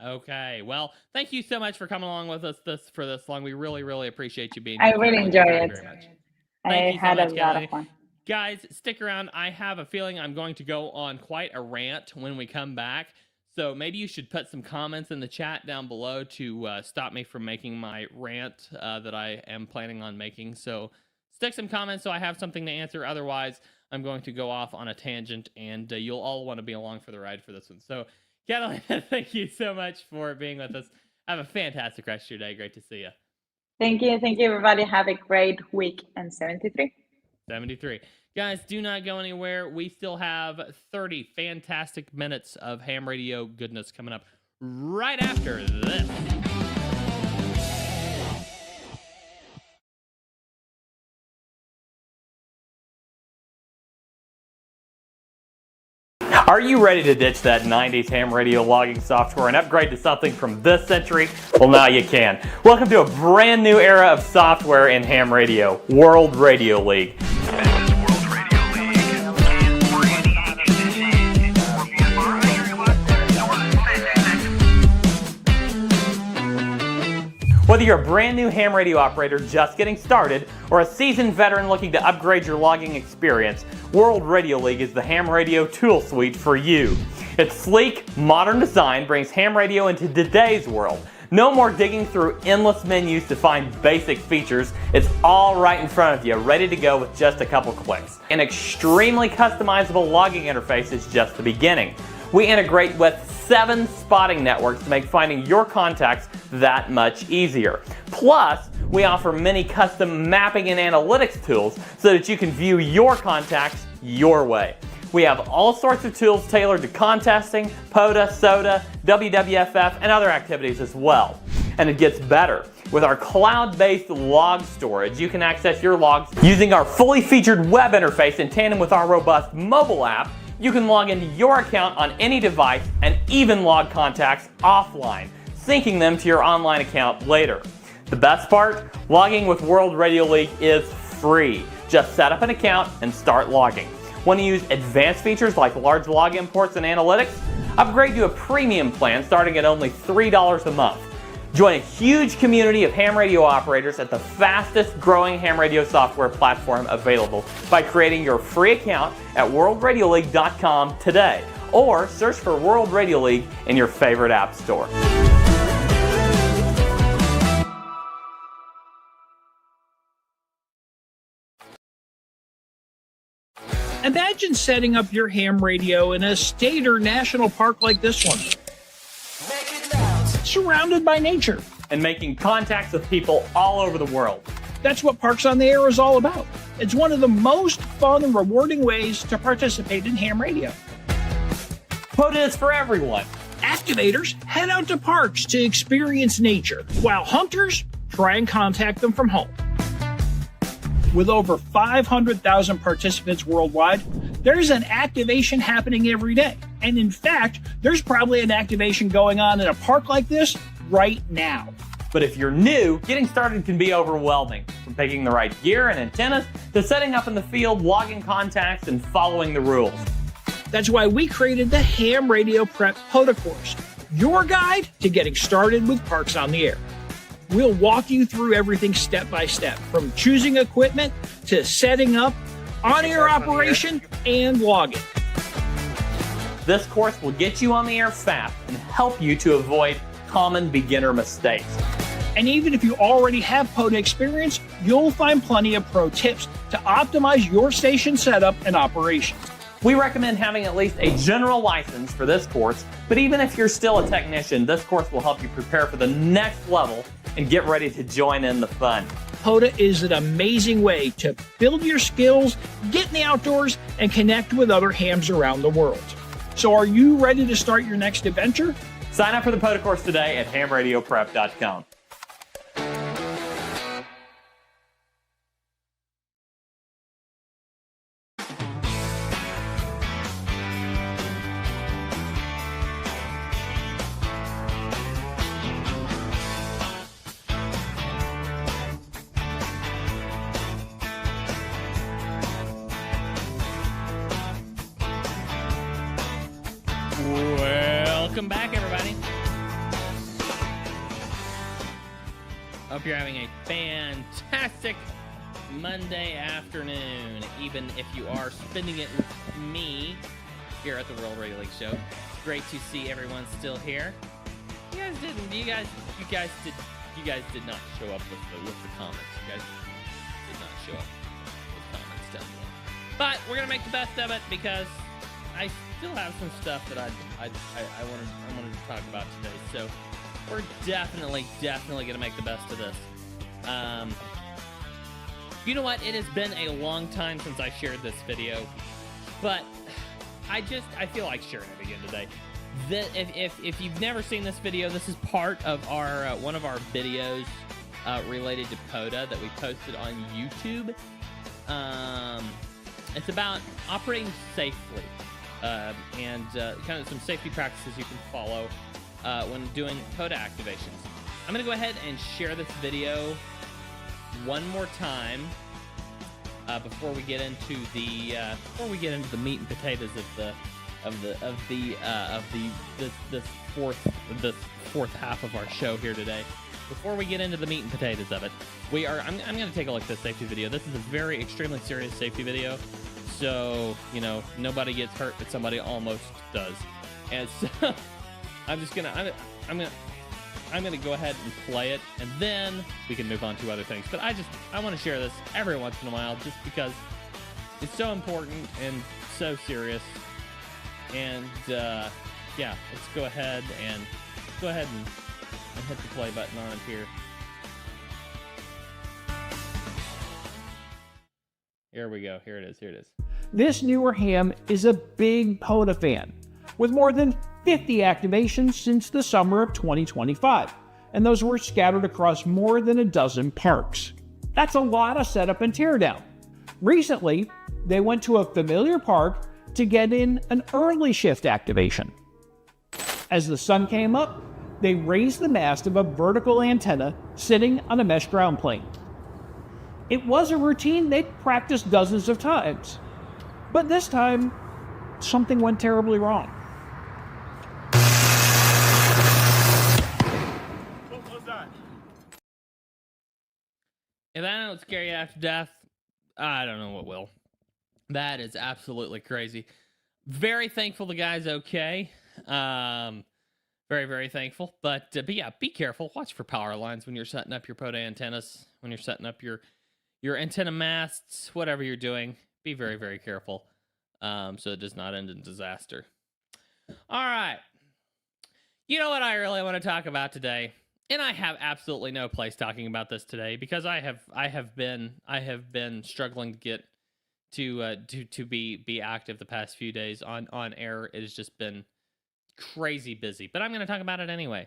Okay. Well, thank you so much for coming along with us for this long. We really appreciate you being I here. really enjoy it. Very much. I Thank you so had much, a lot Catalina. of fun. Guys, stick around. I have a feeling I'm going to go on quite a rant when we come back. So maybe you should put some comments in the chat down below to stop me from making my rant that I am planning on making. So stick some comments so I have something to answer. Otherwise, I'm going to go off on a tangent, and you'll all want to be along for the ride for this one. So, Catalina, thank you so much for being with us. Have a fantastic rest of your day. Great to see you. Thank you, everybody. Have a great week. And 73. 73. Guys, do not go anywhere. We still have 30 fantastic minutes of ham radio goodness coming up right after this. Are you ready to ditch that 90s ham radio logging software and upgrade to something from this century? Well, now you can. Welcome to a brand new era of software in ham radio, World Radio League. Whether you're a brand new ham radio operator just getting started or a seasoned veteran looking to upgrade your logging experience, World Radio League is the ham radio tool suite for you. Its sleek, modern design brings ham radio into today's world. No more digging through endless menus to find basic features. It's all right in front of you, ready to go with just a couple clicks. An extremely customizable logging interface is just the beginning. We integrate with 7 spotting networks to make finding your contacts that much easier. Plus, we offer many custom mapping and analytics tools so that you can view your contacts your way. We have all sorts of tools tailored to contesting, POTA, SOTA, WWFF, and other activities as well. And it gets better. With our cloud-based log storage, you can access your logs using our fully featured web interface in tandem with our robust mobile app. You can log into your account on any device and even log contacts offline, syncing them to your online account later. The best part? Logging with World Radio League is free. Just set up an account and start logging. Want to use advanced features like large log imports and analytics? Upgrade to a premium plan starting at only $3 a month. Join a huge community of ham radio operators at the fastest growing ham radio software platform available by creating your free account at worldradioleague.com today, or search for World Radio League in your favorite app store. Imagine setting up your ham radio in a state or national park like this one. Surrounded by nature. And making contacts with people all over the world. That's what Parks on the Air is all about. It's one of the most fun and rewarding ways to participate in ham radio. POTA is for everyone. Activators head out to parks to experience nature, while hunters try and contact them from home. With over 500,000 participants worldwide, there's an activation happening every day. And in fact, there's probably an activation going on in a park like this right now. But if you're new, getting started can be overwhelming. From picking the right gear and antennas to setting up in the field, logging contacts, and following the rules. That's why we created the Ham Radio Prep POTA course, your guide to getting started with Parks on the Air. We'll walk you through everything step by step, from choosing equipment to setting up, on-air operation, and logging. This course will get you on the air fast and help you to avoid common beginner mistakes. And even if you already have POTA experience, you'll find plenty of pro tips to optimize your station setup and operations. We recommend having at least a general license for this course, but even if you're still a technician, this course will help you prepare for the next level and get ready to join in the fun. POTA is an amazing way to build your skills, get in the outdoors, and connect with other hams around the world. So are you ready to start your next adventure? Sign up for the POTA course today at hamradioprep.com. Hope you're having a fantastic Monday afternoon, even if you are spending it with me here at the World Radio League Show. It's great to see everyone still here. You guys did not show up with the comments. You guys did not show up with comments down below. But we're gonna make the best of it because I still have some stuff that I wanted to talk about today. So we're definitely gonna make the best of this. You know what? It has been a long time since I shared this video, but I feel like sharing it again today. If you've never seen this video, this is part of our one of our videos related to POTA that we posted on YouTube. It's about operating safely and kind of some safety practices you can follow when doing POTA activations. I'm gonna go ahead and share this video one more time before we get into the meat and potatoes of the fourth half of our show here today. Before we get into the meat and potatoes of it, I'm going to take a look at this safety video. This is a very extremely serious safety video, so nobody gets hurt, but somebody almost does. And so I'm gonna go ahead and play it, and then we can move on to other things. But I want to share this every once in a while, just because it's so important and so serious. And yeah, let's go ahead and hit the play button on it here. Here we go. Here it is. This newer ham is a big POTA fan, with more than 50 activations since the summer of 2025, and those were scattered across more than a dozen parks. That's a lot of setup and teardown. Recently, they went to a familiar park to get in an early shift activation. As the sun came up, they raised the mast of a vertical antenna sitting on a mesh ground plane. It was a routine they'd practiced dozens of times, but this time, something went terribly wrong. What was that? If that don't scare you after death, I don't know what will. That is absolutely crazy. Very thankful the guy's okay. Very, very thankful. But yeah, be careful. Watch for power lines when you're setting up your POTA antennas, when you're setting up your antenna masts, whatever you're doing. Be very, very careful so it does not end in disaster. All right. You know what I really want to talk about today? And I have absolutely no place talking about this today because I have been struggling to get to be active the past few days on air. It has just been crazy busy, but I'm going to talk about it anyway.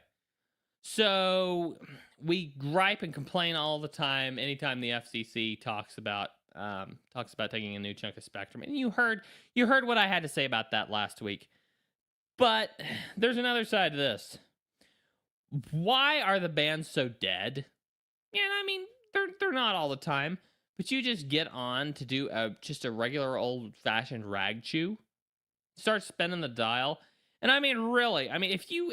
So we gripe and complain all the time anytime the FCC talks about taking a new chunk of spectrum, and you heard what I had to say about that last week. But there's another side to this. Why are the bands so dead? Yeah, I mean, they're not all the time, but you just get on to do just a regular old-fashioned rag chew, start spinning the dial, and I mean, really, I mean, if you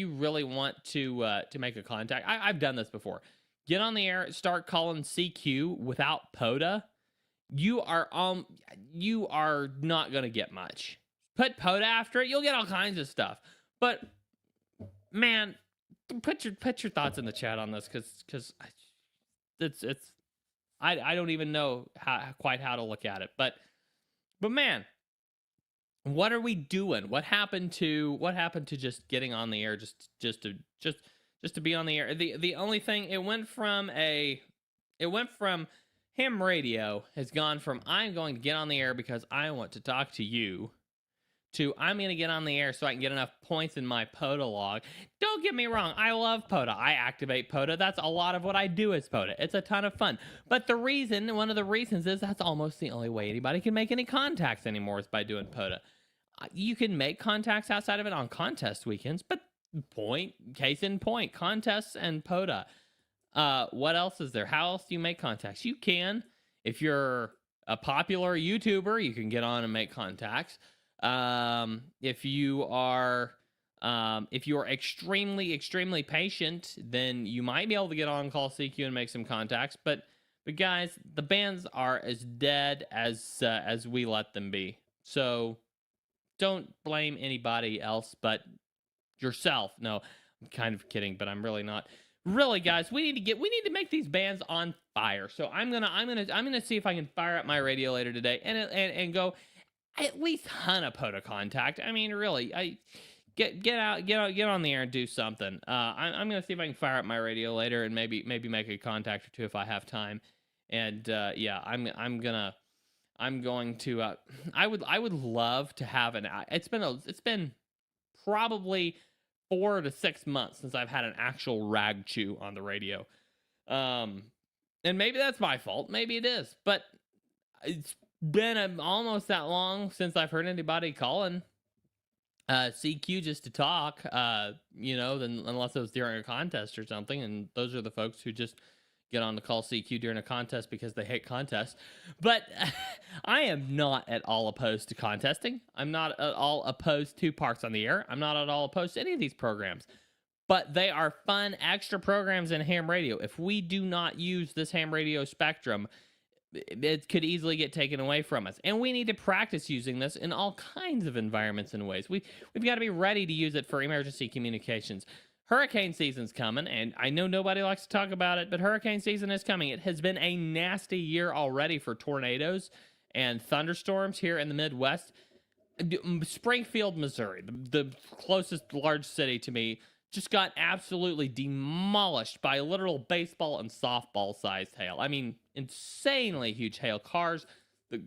really want to make a contact, I've done this before. Get on the air, start calling CQ without POTA. You are not gonna get much. Put POTA after it, you'll get all kinds of stuff. But man, put your thoughts in the chat on this, because I don't even know quite how to look at it. But man, what are we doing? What happened to just getting on the air, just to be on the air? The only thing, it went from ham radio has gone from I'm going to get on the air because I want to talk to you to I'm going to get on the air so I can get enough points in my POTA log. Don't get me wrong, I love POTA. I activate POTA. That's a lot of what I do is POTA. It's a ton of fun. But one of the reasons is that's almost the only way anybody can make any contacts anymore is by doing POTA. You can make contacts outside of it on contest weekends, but case in point, contests and POTA. What else is there? How else do you make contacts? You can, if you're a popular YouTuber, you can get on and make contacts. If you are If you're extremely, extremely patient, then you might be able to get on Call CQ and make some contacts. But guys, the bands are as dead as we let them be. So don't blame anybody else but yourself. No, I'm kind of kidding, but I'm really not. Really, guys, we need to make these bands on fire. So I'm gonna see if I can fire up my radio later today and go at least hunt a POTA contact. I mean, really, get on the air and do something. I'm gonna see if I can fire up my radio later and maybe make a contact or two if I have time. And yeah, I'm going to. I would love to have an. It's been probably 4 to 6 months since I've had an actual rag chew on the radio. And maybe that's my fault. Maybe it is, but it's been almost that long since I've heard anybody calling CQ just to talk, then unless it was during a contest or something. And those are the folks who just get on to Call CQ during a contest because they hate contests. But I am not at all opposed to contesting. I'm not at all opposed to Parks on the Air. I'm not at all opposed to any of these programs. But they are fun, extra programs in ham radio. If we do not use this ham radio spectrum, it could easily get taken away from us. And we need to practice using this in all kinds of environments and ways. We've got to be ready to use it for emergency communications. Hurricane season's coming, and I know nobody likes to talk about it, but hurricane season is coming. It has been a nasty year already for tornadoes and thunderstorms here in the Midwest. Springfield, Missouri, the closest large city to me, just got absolutely demolished by literal baseball and softball sized hail. I mean, insanely huge hail. Cars,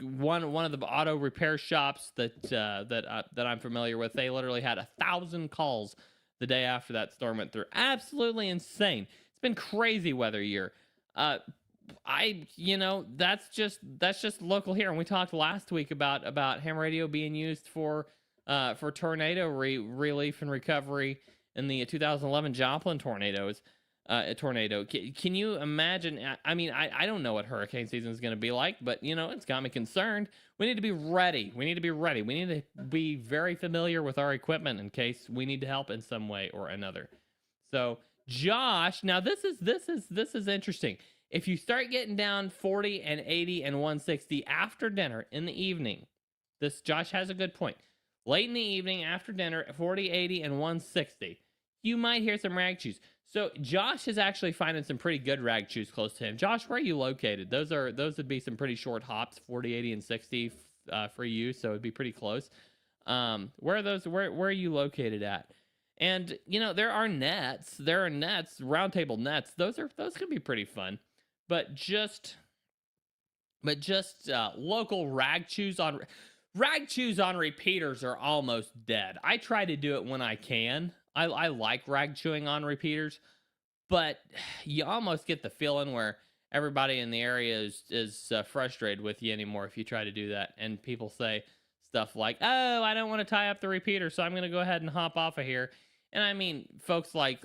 one of the auto repair shops that I'm familiar with, they literally had 1,000 calls the day after that storm went through. Absolutely insane. It's been crazy weather year. That's just local here. And we talked last week about ham radio being used for tornado relief and recovery in the 2011 Joplin tornado. Can you imagine? I mean, I don't know what hurricane season is going to be like, but it's got me concerned. We need to be ready. We need to be very familiar with our equipment in case we need to help in some way or another. So, Josh, now this is interesting. If you start getting down 40 and 80 and 160 after dinner in the evening, Josh has a good point. Late in the evening after dinner, 40, 80, and 160, you might hear some rag chews. So Josh is actually finding some pretty good rag chews close to him. Josh, where are you located? Those would be some pretty short hops, 40, 80, and 60 for you, so it'd be pretty close. Where are those? Where are you located at? And there are nets, roundtable nets. Those can be pretty fun, but just local rag chews on repeaters are almost dead. I try to do it when I can. I like rag chewing on repeaters, but you almost get the feeling where everybody in the area is frustrated with you anymore if you try to do that. And people say stuff like, "Oh, I don't want to tie up the repeater, so I'm going to go ahead and hop off of here." And I mean, folks like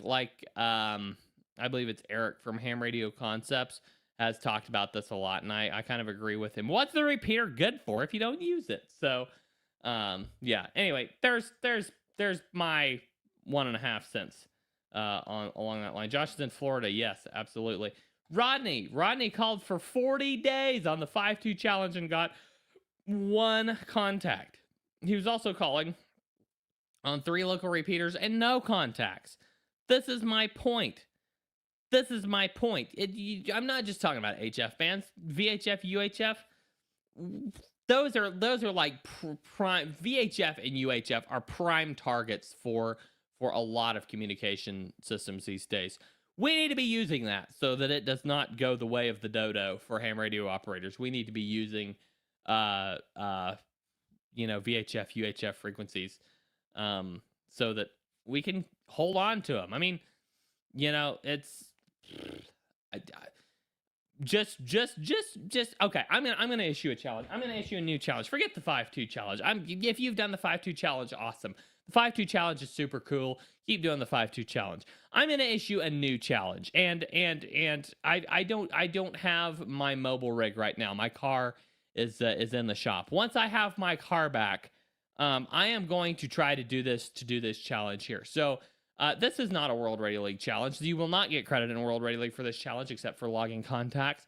I believe it's Eric from Ham Radio Concepts has talked about this a lot, and I kind of agree with him. What's the repeater good for if you don't use it? So, yeah. Anyway, there's my 1.5 cents along that line. Josh is in Florida. Yes, absolutely. Rodney called for 40 days on the 5-2 challenge and got 1 contact. He was also calling on 3 local repeaters and no contacts. This is my point. I'm not just talking about HF bands, VHF, UHF. Those are like prime. VHF and UHF are prime targets for a lot of communication systems these days. We need to be using that so that it does not go the way of the dodo for ham radio operators. We need to be using VHF, UHF frequencies so that we can hold on to them. I mean, it's just okay. I'm gonna issue a challenge. I'm gonna issue a new challenge. Forget the 5-2 challenge. If you've done the 5-2 challenge, awesome. The 5-2 challenge is super cool. Keep doing the 5-2 challenge. I'm gonna issue a new challenge, and I don't have my mobile rig right now. My car is in the shop. Once I have my car back, I am going to try to do this challenge here. So this is not a World Radio League challenge. You will not get credit in World Radio League for this challenge except for logging contacts.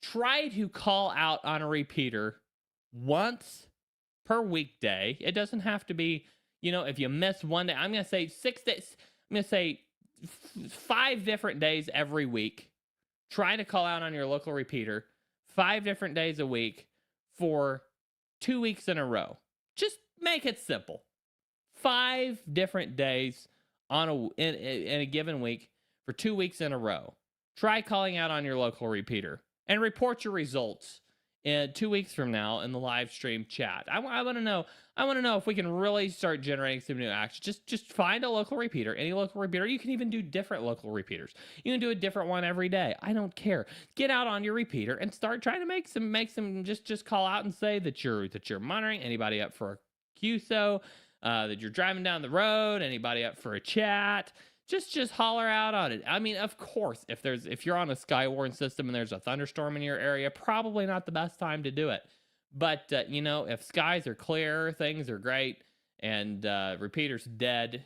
Try to call out on a repeater once per weekday. It doesn't have to be, if you miss one day, I'm going to say 6 days. I'm going to say 5 different days every week. Try to call out on your local repeater 5 different days a week for 2 weeks in a row. Just make it simple. 5 different days in a given week for 2 weeks in a row. Try calling out on your local repeater and report your results in 2 weeks from now in the live stream chat. I want to know. I want to know if we can really start generating some new action. Just find a local repeater, any local repeater. You can even do different local repeaters. You can do a different one every day. I don't care. Get out on your repeater and start trying to make some. Just call out and say that you're monitoring. Anybody up for a QSO? That you're driving down the road. Anybody up for a chat? Just holler out on it. I mean, of course, if you're on a Skywarn system and there's a thunderstorm in your area, probably not the best time to do it. But if skies are clear, things are great, and repeater's dead,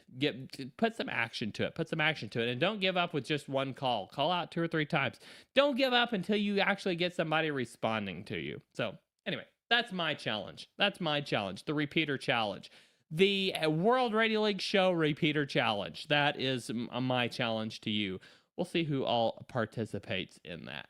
put some action to it. And don't give up with just one call. Call out 2 or 3 times. Don't give up until you actually get somebody responding to you. So anyway, that's my challenge. The repeater challenge. The World Radio League Show Repeater Challenge. That is my challenge to you. We'll see who all participates in that.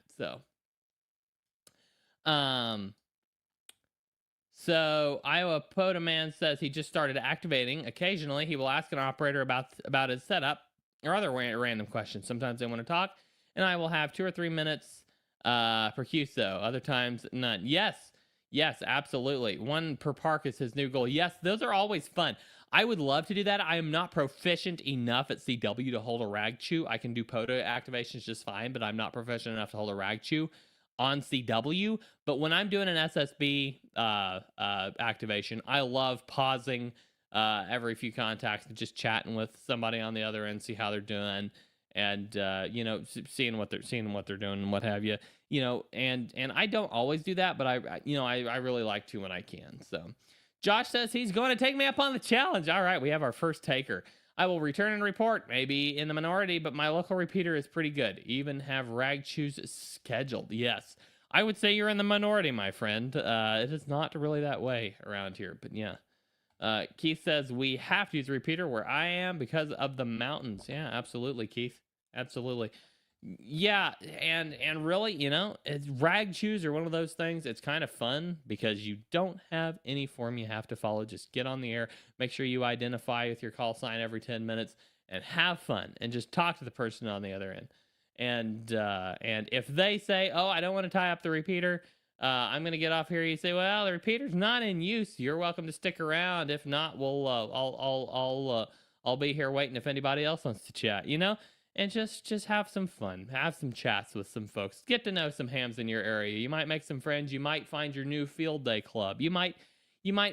So Iowa Poda Man says he just started activating. Occasionally, he will ask an operator about his setup or other random questions. Sometimes they want to talk, and I will have 2 or 3 minutes per QSO. Other times, none. Yes, absolutely. 1 per park is his new goal. Yes, those are always fun. I would love to do that. I am not proficient enough at CW to hold a Ragchu. I can do POTA activations just fine, but I'm not proficient enough to hold a Ragchu on CW. But when I'm doing an SSB activation, I love pausing every few contacts and just chatting with somebody on the other end, see how they're doing, and seeing what they're doing and what have you. And I don't always do that, but I really like to when I can. So Josh says he's going to take me up on the challenge. All right, we have our first taker. I will return and report, maybe in the minority, but my local repeater is pretty good. Even have Ragchus scheduled. Yes, I would say you're in the minority, my friend. It is not really that way around here, but yeah. Keith says we have to use a repeater where I am because of the mountains. Yeah, absolutely, Keith. Absolutely. Yeah, and really, Ragchus are one of those things. It's kind of fun because you don't have any form you have to follow. Just get on the air, make sure you identify with your call sign every 10 minutes, and have fun, and just talk to the person on the other end. And if they say, "Oh, I don't want to tie up the repeater, I'm going to get off here," you say, "Well, the repeater's not in use. You're welcome to stick around. If not, I'll be here waiting if anybody else wants to chat." And just have some fun. Have some chats with some folks. Get to know some hams in your area. You might make some friends. You might find your new field day club. You might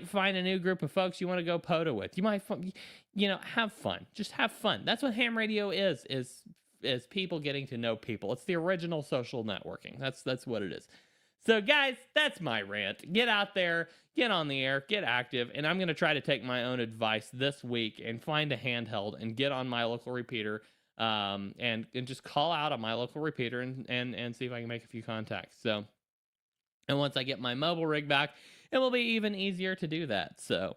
find a new group of folks you want to go POTA with. You might, have fun. Just have fun. That's what ham radio is people getting to know people. It's the original social networking. That's what it is. So guys, that's my rant. Get out there, get on the air, get active, and I'm going to try to take my own advice this week and find a handheld and get on my local repeater. And just call out on my local repeater and see if I can make a few contacts. So, and once I get my mobile rig back, it will be even easier to do that. So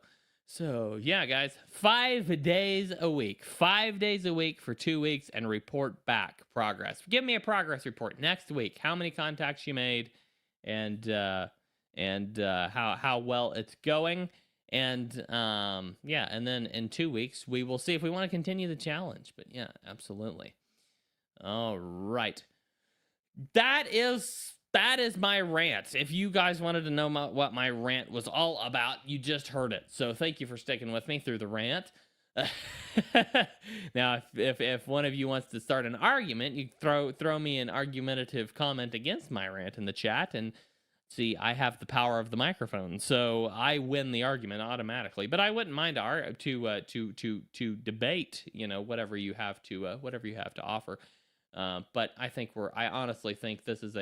yeah, guys, 5 days a week for 2 weeks and report back progress. Give me a progress report next week. How many contacts you made and how well it's going. And and then in 2 weeks, we will see if we want to continue the challenge. But yeah, absolutely. All right. That is my rant. If you guys wanted to know what my rant was all about, you just heard it. So thank you for sticking with me through the rant. Now, if one of you wants to start an argument, you throw me an argumentative comment against my rant in the chat, and see, I have the power of the microphone, so I win the argument automatically. But I wouldn't mind to debate, whatever you have to offer. But I honestly think this is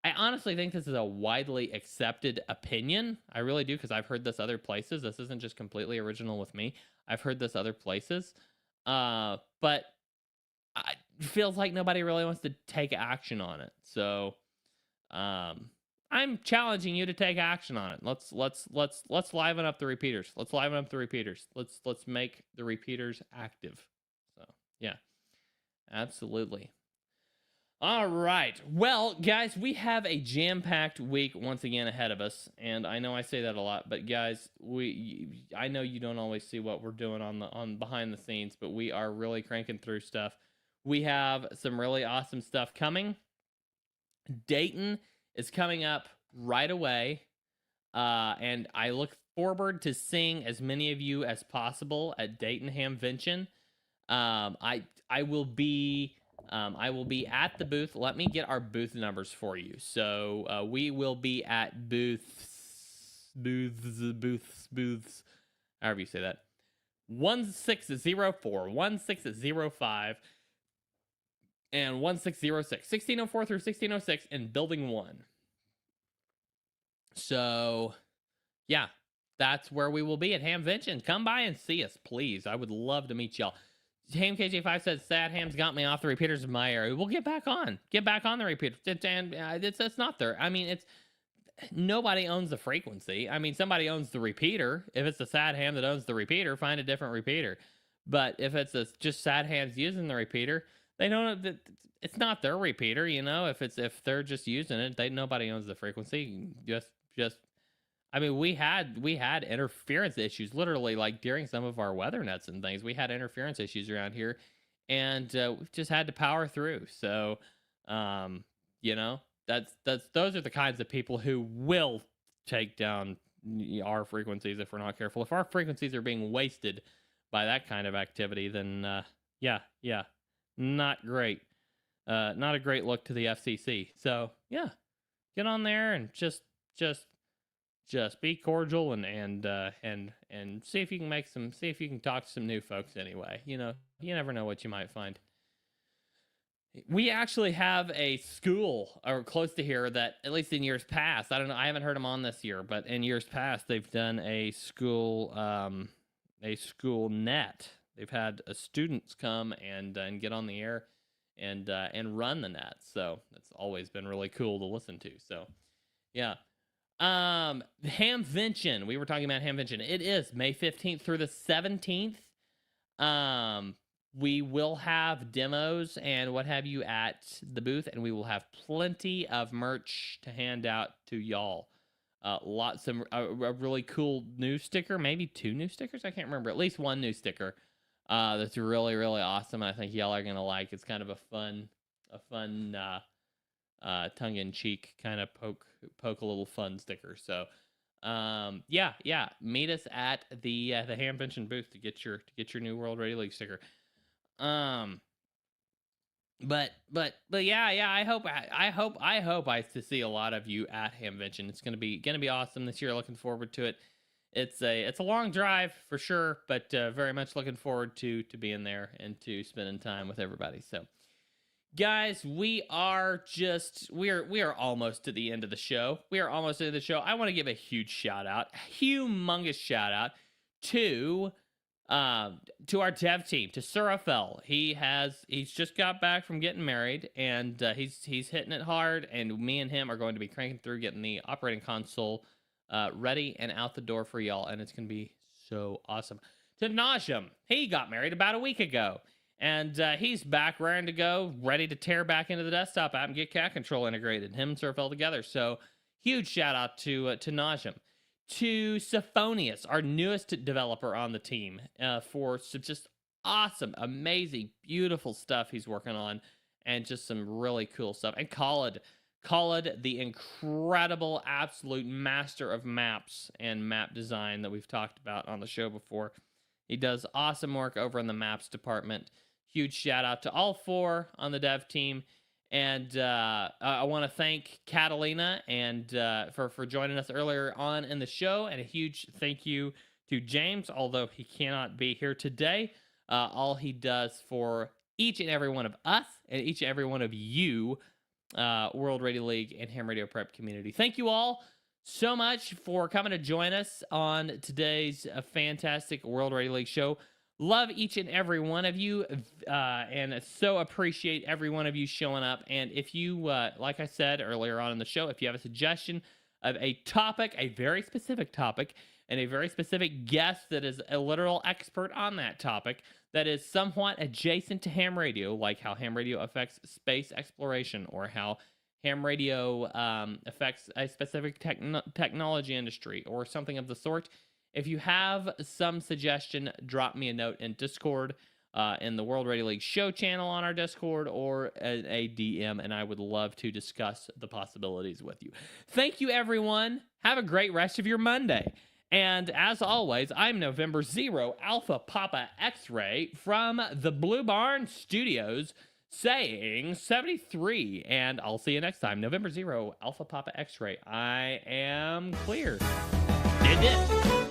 I honestly think this is a widely accepted opinion. I really do, because I've heard this other places. This isn't just completely original with me. I've heard this other places. But it feels like nobody really wants to take action on it. So I'm challenging you to take action on it. Let's liven up the repeaters. Let's liven up the repeaters. Let's make the repeaters active. So yeah, absolutely. All right. Well, guys, we have a jam-packed week once again ahead of us, and I know I say that a lot, but guys, I know you don't always see what we're doing on behind the scenes, but we are really cranking through stuff. We have some really awesome stuff coming. Dayton is coming up right away, and I look forward to seeing as many of you as possible at Dayton Hamvention. I will be at the booth. Let me get our booth numbers for you. So we will be at booths, however you say that. 1604, 1605, and 1606. 1604 through 1606 in Building 1. So, yeah, that's where we will be at Hamvention. Come by and see us, please. I would love to meet y'all. Ham KJ5 says, Sad Ham's got me off the repeaters in my area. We'll get back on the repeaters. It's not there. I mean, nobody owns the frequency. I mean, somebody owns the repeater. If it's the Sad Ham that owns the repeater, find a different repeater. But if it's just Sad Ham's using the repeater, they don't. It's not their repeater, you know. If they're just using it, nobody owns the frequency. Just. I mean, we had interference issues, literally, like during some of our weather nets and things. We had interference issues around here, and we've just had to power through. So, you know, those are the kinds of people who will take down our frequencies if we're not careful. If our frequencies are being wasted by that kind of activity, then yeah, not great. Not a great look to the FCC. So yeah, get on there and just be cordial and see if you can talk to some new folks anyway. You know, you never know what you might find. We actually have a school or close to here that, at least in years past, I don't know, I haven't heard them on this year, but in years past they've done a school net. They've had students come and get on the air and run the net. So that's always been really cool to listen to. So yeah. Hamvention. We were talking about Hamvention. It is May 15th through the 17th. We will have demos and what have you at the booth, and we will have plenty of merch to hand out to y'all. Lots of a really cool new sticker, maybe 2 new stickers. I can't remember. At least 1 new sticker. That's really, really awesome. And I think y'all are gonna like. It's kind of a fun tongue-in-cheek kind of poke a little fun sticker. So yeah, meet us at the Hamvention booth to get your new World Radio League sticker. But yeah, I hope I see a lot of you at Hamvention. It's gonna be awesome this year. Looking forward to it. It's a long drive for sure, but very much looking forward to being there and to spending time with everybody. So guys, we are almost to the end of the show. I want to give a huge humongous shout out to our dev team, to Surafel. He's just got back from getting married, and he's hitting it hard, and me and him are going to be cranking through getting the operating console ready and out the door for y'all, and it's going to be so awesome. To Najim, he got married about a week ago. And he's back raring to go, ready to tear back into the desktop app and get cat control integrated. Him and Surfell together. So huge shout out to Najim. To Sophonius, our newest developer on the team, for some just awesome, amazing, beautiful stuff he's working on, and just some really cool stuff. And Khalid, the incredible, absolute master of maps and map design that we've talked about on the show before. He does awesome work over in the maps department. Huge shout out to all 4 on the dev team. And I want to thank Catalina and for joining us earlier on in the show. And a huge thank you to James, although he cannot be here today. All he does for each and every one of us and each and every one of you World Radio League and Ham Radio Prep community. Thank you all so much for coming to join us on today's fantastic World Radio League show. Love each and every one of you, and so appreciate every one of you showing up. And if you, like I said earlier on in the show, if you have a suggestion of a topic, a very specific topic, and a very specific guest that is a literal expert on that topic, that is somewhat adjacent to ham radio, like how ham radio affects space exploration, or how ham radio affects a specific technology industry, or something of the sort. If you have some suggestion, drop me a note in Discord, in the World Radio League show channel on our Discord, or a DM, and I would love to discuss the possibilities with you. Thank you, everyone. Have a great rest of your Monday. And as always, I'm November 0 Alpha Papa X-Ray from the Blue Barn Studios, saying 73, and I'll see you next time. November 0 Alpha Papa X-Ray. I am clear. Did it.